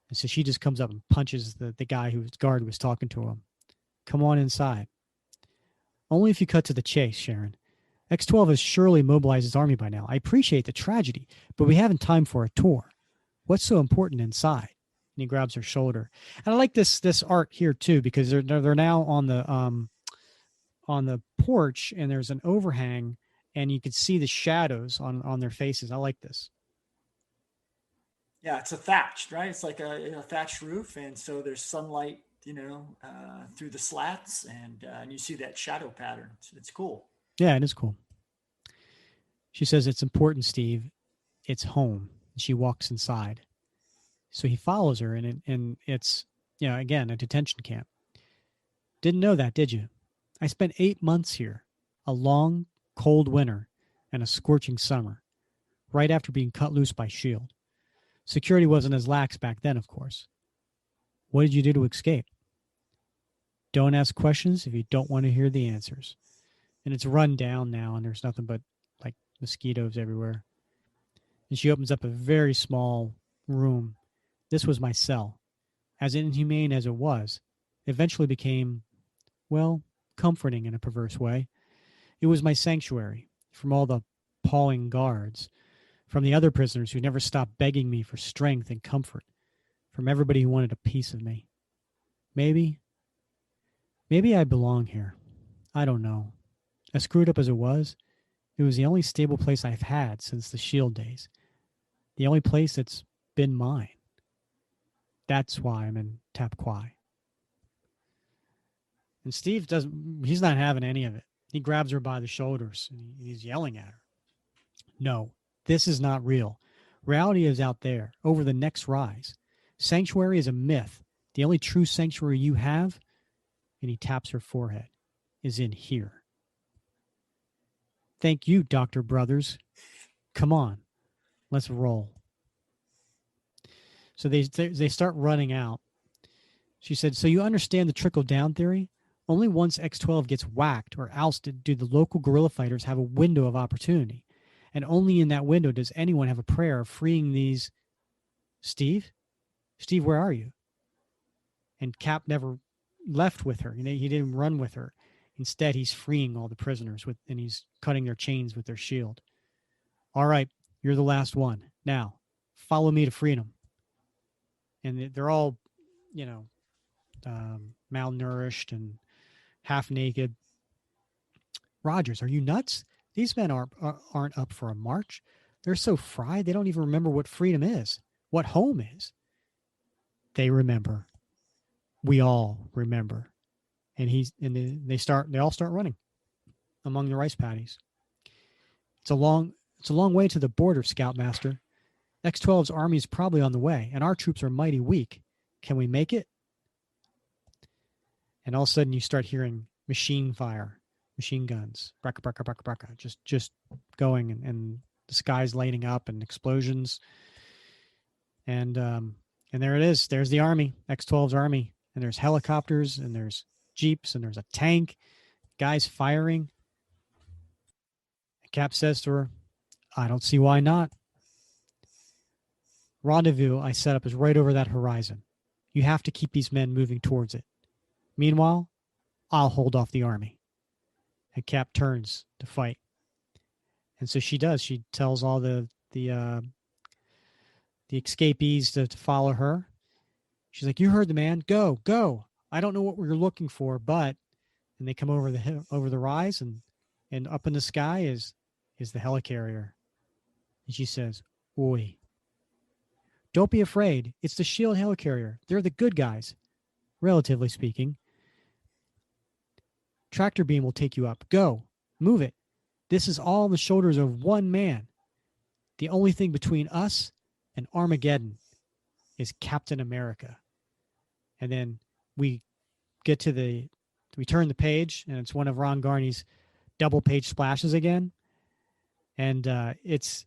Speaker 2: And so she just comes up and punches the guy whose guard was talking to him. Come on inside. Only if you cut to the chase, Sharon. X-12 has surely mobilized his army by now. I appreciate the tragedy, but we haven't time for a tour. What's so important inside? And he grabs her shoulder. And I like this art here too, because they're now on the porch, and there's an overhang, and you can see the shadows on their faces. I like this.
Speaker 3: Yeah, it's a thatched, right? It's like a thatched roof, and so there's sunlight, through the slats, and you see that shadow pattern. It's cool.
Speaker 2: Yeah, it is cool. She says, "It's important, Steve. It's home." And she walks inside. So he follows her, and it's, again, a detention camp. Didn't know that, did you? I spent 8 months here, a long, cold winter and a scorching summer, right after being cut loose by SHIELD. Security wasn't as lax back then, of course. What did you do to escape? Don't ask questions if you don't want to hear the answers. And it's run down now, and there's nothing but like mosquitoes everywhere. And she opens up a very small room. This was my cell. As inhumane as it was, eventually became, well, comforting in a perverse way. It was my sanctuary from all the pawing guards, from the other prisoners who never stopped begging me for strength and comfort, from everybody who wanted a piece of me. Maybe I belong here. I don't know. As screwed up as it was the only stable place I've had since the Shield days. The only place that's been mine. That's why I'm in Tapquai. And Steve he's not having any of it. He grabs her by the shoulders and he's yelling at her. No, this is not real. Reality is out there, over the next rise. Sanctuary is a myth. The only true sanctuary you have, and he taps her forehead, is in here. Thank you, Dr. Brothers. Come on, let's roll. So they start running out. She said, so you understand the trickle-down theory? Only once X-12 gets whacked or ousted do the local guerrilla fighters have a window of opportunity. And only in that window does anyone have a prayer of freeing these... Steve? Steve, where are you? And Cap never left with her. He didn't run with her. Instead, he's freeing all the prisoners and he's cutting their chains with their shield. All right, you're the last one. Now, follow me to freedom. And they're all, malnourished and half naked. Rogers, are you nuts? These men aren't up for a march. They're so fried they don't even remember what freedom is, what home is. They remember. We all remember. And they all start running among the rice paddies. It's a long way to the border, Scoutmaster. X-12's army is probably on the way, and our troops are mighty weak. Can we make it? And all of a sudden you start hearing machine fire, machine guns, braka, braka, braka, braka, just going, and the sky's lighting up and explosions. And there it is. There's the army, X-12's army. And there's helicopters, and there's jeeps, and there's a tank, guys firing. And Cap says to her, I don't see why not. Rendezvous I set up is right over that horizon. You have to keep these men moving towards it. Meanwhile, I'll hold off the army. And Cap turns to fight. And so she does. She tells all the escapees to follow her. She's like, you heard the man. Go, go. I don't know what we're looking for, but... And they come over the rise, and up in the sky is the helicarrier. And she says, Oi. Don't be afraid. It's the Shield helicarrier. They're the good guys, relatively speaking. Tractor beam will take you up. Go. Move it. This is all on the shoulders of one man. The only thing between us and Armageddon is Captain America. And then we turn the page, and it's one of Ron Garney's double page splashes again. And it's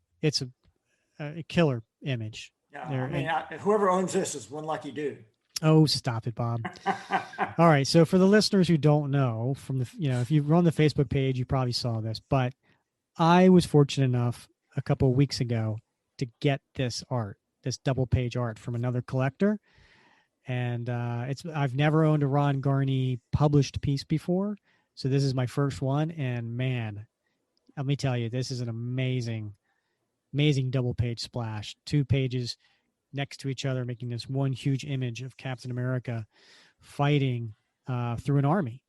Speaker 2: a killer image.
Speaker 3: Yeah, whoever owns this is one lucky dude.
Speaker 2: Oh, stop it, Bob. All right. So for the listeners who don't know, if you run the Facebook page, you probably saw this, but I was fortunate enough a couple of weeks ago to get this double page art from another collector. And I've never owned a Ron Garney published piece before. So this is my first one. And man, let me tell you, this is an amazing double page splash. 2 pages next to each other, making this one huge image of Captain America fighting through an army,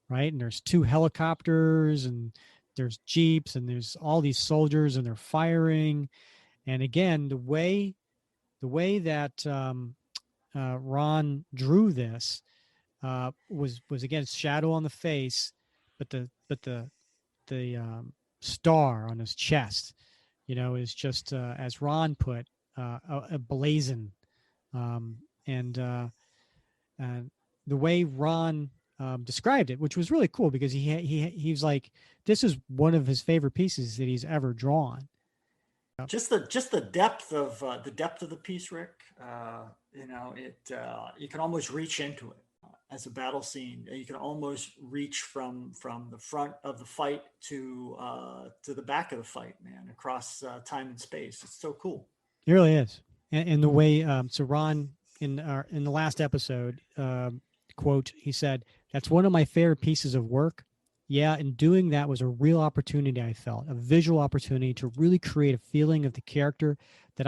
Speaker 2: right? And there's 2 helicopters, and there's jeeps, and there's all these soldiers, and they're firing. And again, the way that Ron drew this was again shadow on the face, but the star on his chest, is just as Ron put, a blazon, and the way Ron described it, which was really cool, because he was like, this is one of his favorite pieces that he's ever drawn.
Speaker 3: Just the depth of the piece, Rick. You can almost reach into it as a battle scene. You can almost reach from the front of the fight to the back of the fight, man, across time and space. It's so cool.
Speaker 2: It really is, and the way so Ron in the last episode, quote, he said, "That's one of my favorite pieces of work. Yeah, and doing that was a real opportunity, I felt, a visual opportunity to really create a feeling of the character that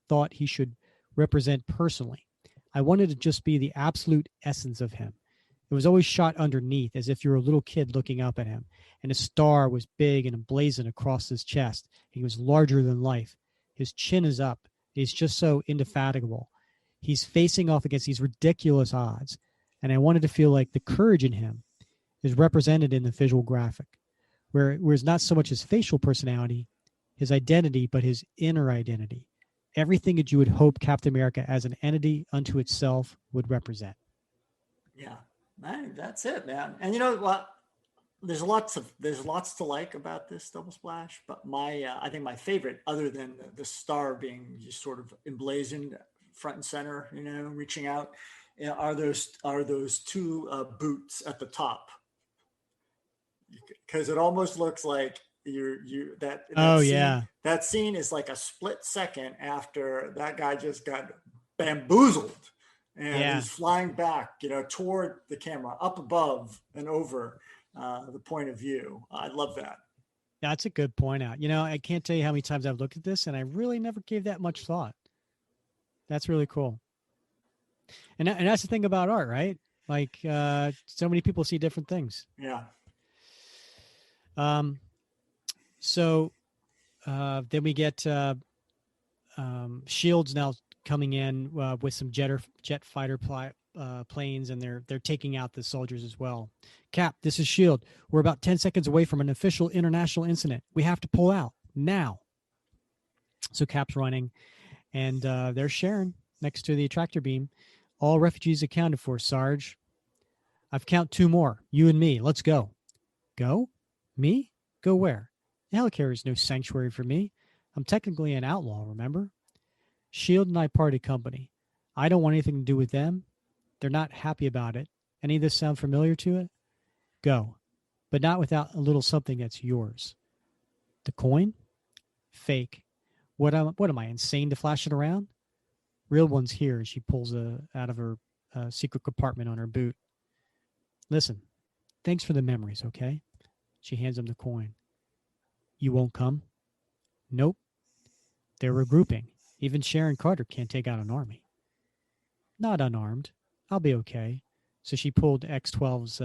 Speaker 2: thought he should represent personally. I wanted to just be the absolute essence of him. It was always shot underneath, as if you were a little kid looking up at him, and his star was big and emblazoned across his chest. He was larger than life. His chin is up. He's just so indefatigable. He's facing off against these ridiculous odds, and I wanted to feel like the courage in him is represented in the visual graphic, where it's not so much his facial personality, his identity, but his inner identity. Everything that you would hope Captain America as an entity unto itself would represent.
Speaker 3: Yeah, man, that's it, man. And you know what? There's lots to like about this double splash, but I think my favorite, other than the star being just sort of emblazoned front and center, reaching out, are those two boots at the top, because it almost looks like that scene is like a split second after that guy just got bamboozled, and he's flying back, toward the camera, up above and over the point of view. I love that.
Speaker 2: That's a good point out. I can't tell you how many times I've looked at this, and I really never gave that much thought. That's really cool. And that's the thing about art, right? Like, so many people see different things.
Speaker 3: Yeah.
Speaker 2: So then we get Shield's now coming in with some jet fighter planes, and they're taking out the soldiers as well. Cap, this is Shield. We're about 10 seconds away from an official international incident. We have to pull out now. So Cap's running, and there's Sharon next to the tractor beam. All refugees accounted for, Sarge. I've count 2 more. You and me. Let's go. Go? Me? Go where? The helicarrier is no sanctuary for me. I'm technically an outlaw, remember? Shield and I parted company. I don't want anything to do with them. They're not happy about it. Any of this sound familiar to it? Go. But not without a little something that's yours. The coin? Fake. What am I, insane to flash it around? Real one's here. She pulls out of her secret compartment on her boot. Listen, thanks for the memories, okay? She hands him the coin. You won't come? Nope. They're regrouping. Even Sharon Carter can't take out an army. Not unarmed. I'll be okay. So she pulled X-12's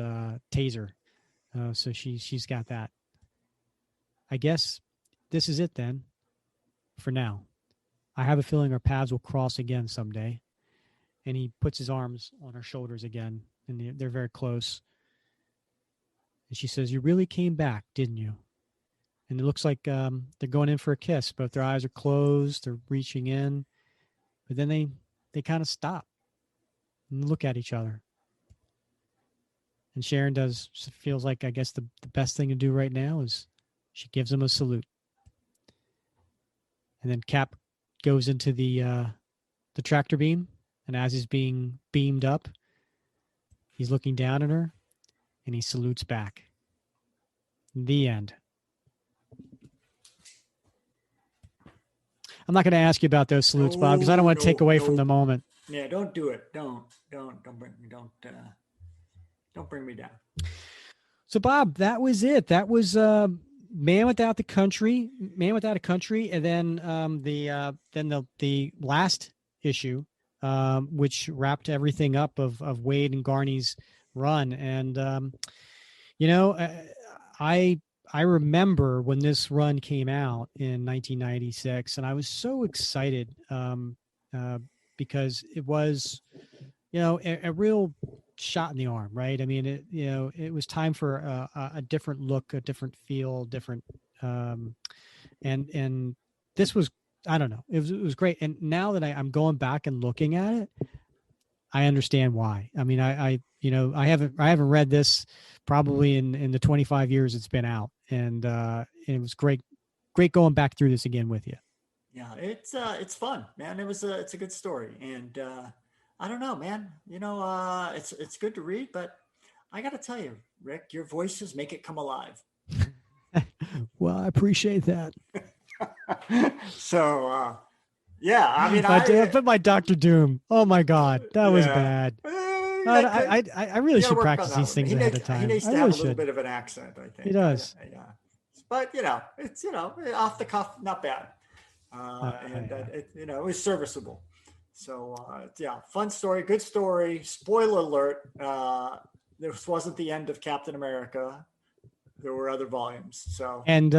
Speaker 2: taser. So she's got that. I guess this is it then. For now. I have a feeling our paths will cross again someday. And he puts his arms on her shoulders again, and they're very close. And she says, you really came back, didn't you? And it looks like they're going in for a kiss. Both their eyes are closed. They're reaching in. But then they kind of stop and look at each other. And Sharon feels like, I guess, the best thing to do right now is she gives him a salute. And then Cap goes into the tractor beam. And as he's being beamed up, he's looking down at her. And he salutes back. The end. I'm not going to ask you about those salutes, Bob, because I don't want to take away from the moment.
Speaker 3: Yeah, don't do it. Don't bring me down.
Speaker 2: So, Bob, that was it. That was Man Without a Country, and then the last issue, which wrapped everything up of Waid and Garney's run. And I remember when this run came out in 1996, and I was so excited because it was, a real shot in the arm, right? I mean, it was time for a different look, a different feel, different, and this was, I don't know, it was great. And now that I'm going back and looking at it, I understand why. I mean, I haven't read this probably in the 25 years it's been out, and it was great going back through this again with you.
Speaker 3: Yeah, it's fun, man. It's a good story, and I don't know, man. It's good to read, but I got to tell you, Rick, your voices make it come alive.
Speaker 2: Well, I appreciate that.
Speaker 3: Yeah, I mean,
Speaker 2: I put my Dr. Doom. Oh my God, that was bad. I really should practice these things ahead of
Speaker 3: He
Speaker 2: time.
Speaker 3: needs
Speaker 2: I
Speaker 3: to have
Speaker 2: really
Speaker 3: a little
Speaker 2: should.
Speaker 3: bit of an accent, I think.
Speaker 2: He does.
Speaker 3: Yeah. But, it's, off the cuff, not bad. It was serviceable. So, fun story, good story. Spoiler alert. This wasn't the end of Captain America. There were other volumes. So,
Speaker 2: and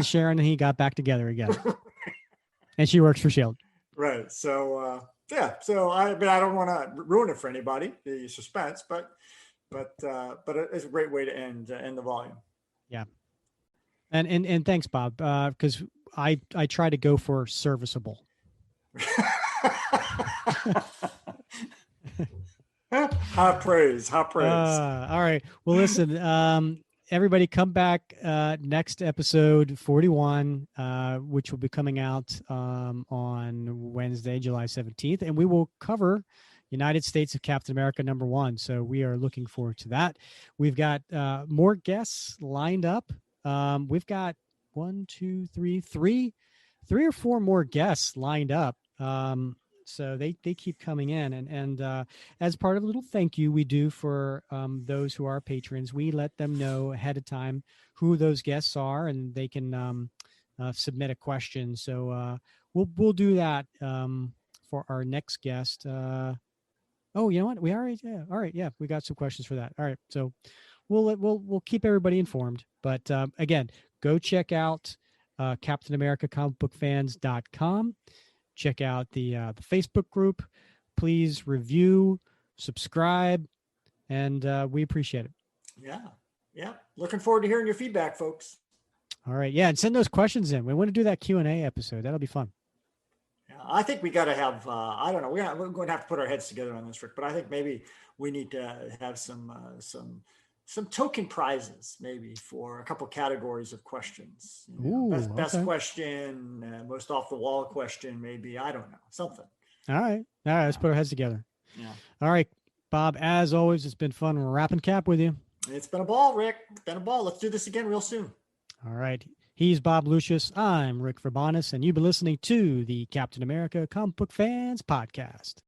Speaker 2: Sharon and he got back together again. And she works for Shield.
Speaker 3: Right. So, so I don't want to ruin it for anybody, the suspense, but it's a great way to end the volume.
Speaker 2: Yeah. And thanks, Bob, because I try to go for serviceable.
Speaker 3: High praise. All
Speaker 2: right. Well, listen, everybody come back next episode 41, which will be coming out on Wednesday, July 17th, and we will cover United States of Captain America #1. So we are looking forward to that. We've got more guests lined up. We've got 3 or 4 more guests lined up. So they keep coming in, and as part of a little thank you we do for those who are patrons, we let them know ahead of time who those guests are, and they can submit a question. So we'll do that for our next guest. Oh, you know what? We already, all right, yeah, we got some questions for that. All right, so we'll keep everybody informed. But again, go check out CaptainAmericaComicBookFans.com. Check out the Facebook group. Please review, subscribe, and we appreciate it.
Speaker 3: Yeah. Looking forward to hearing your feedback, folks.
Speaker 2: All right. Yeah, and send those questions in. We want to do that Q&A episode. That'll be fun.
Speaker 3: Yeah, I think we got to have, I don't know, we're going to have to put our heads together on this, Rick, but I think maybe we need to have some token prizes, maybe for a couple categories of questions. Best question, most off the wall question, maybe, I don't know, something.
Speaker 2: All right. Let's put our heads together.
Speaker 3: Yeah.
Speaker 2: All right, Bob, as always, it's been fun wrapping cap with you.
Speaker 3: It's been a ball, Rick. It's been a ball. Let's do this again real soon.
Speaker 2: All right. He's Bob Lucius. I'm Rick Verbonis, and you've been listening to the Captain America Comic Book Fans Podcast.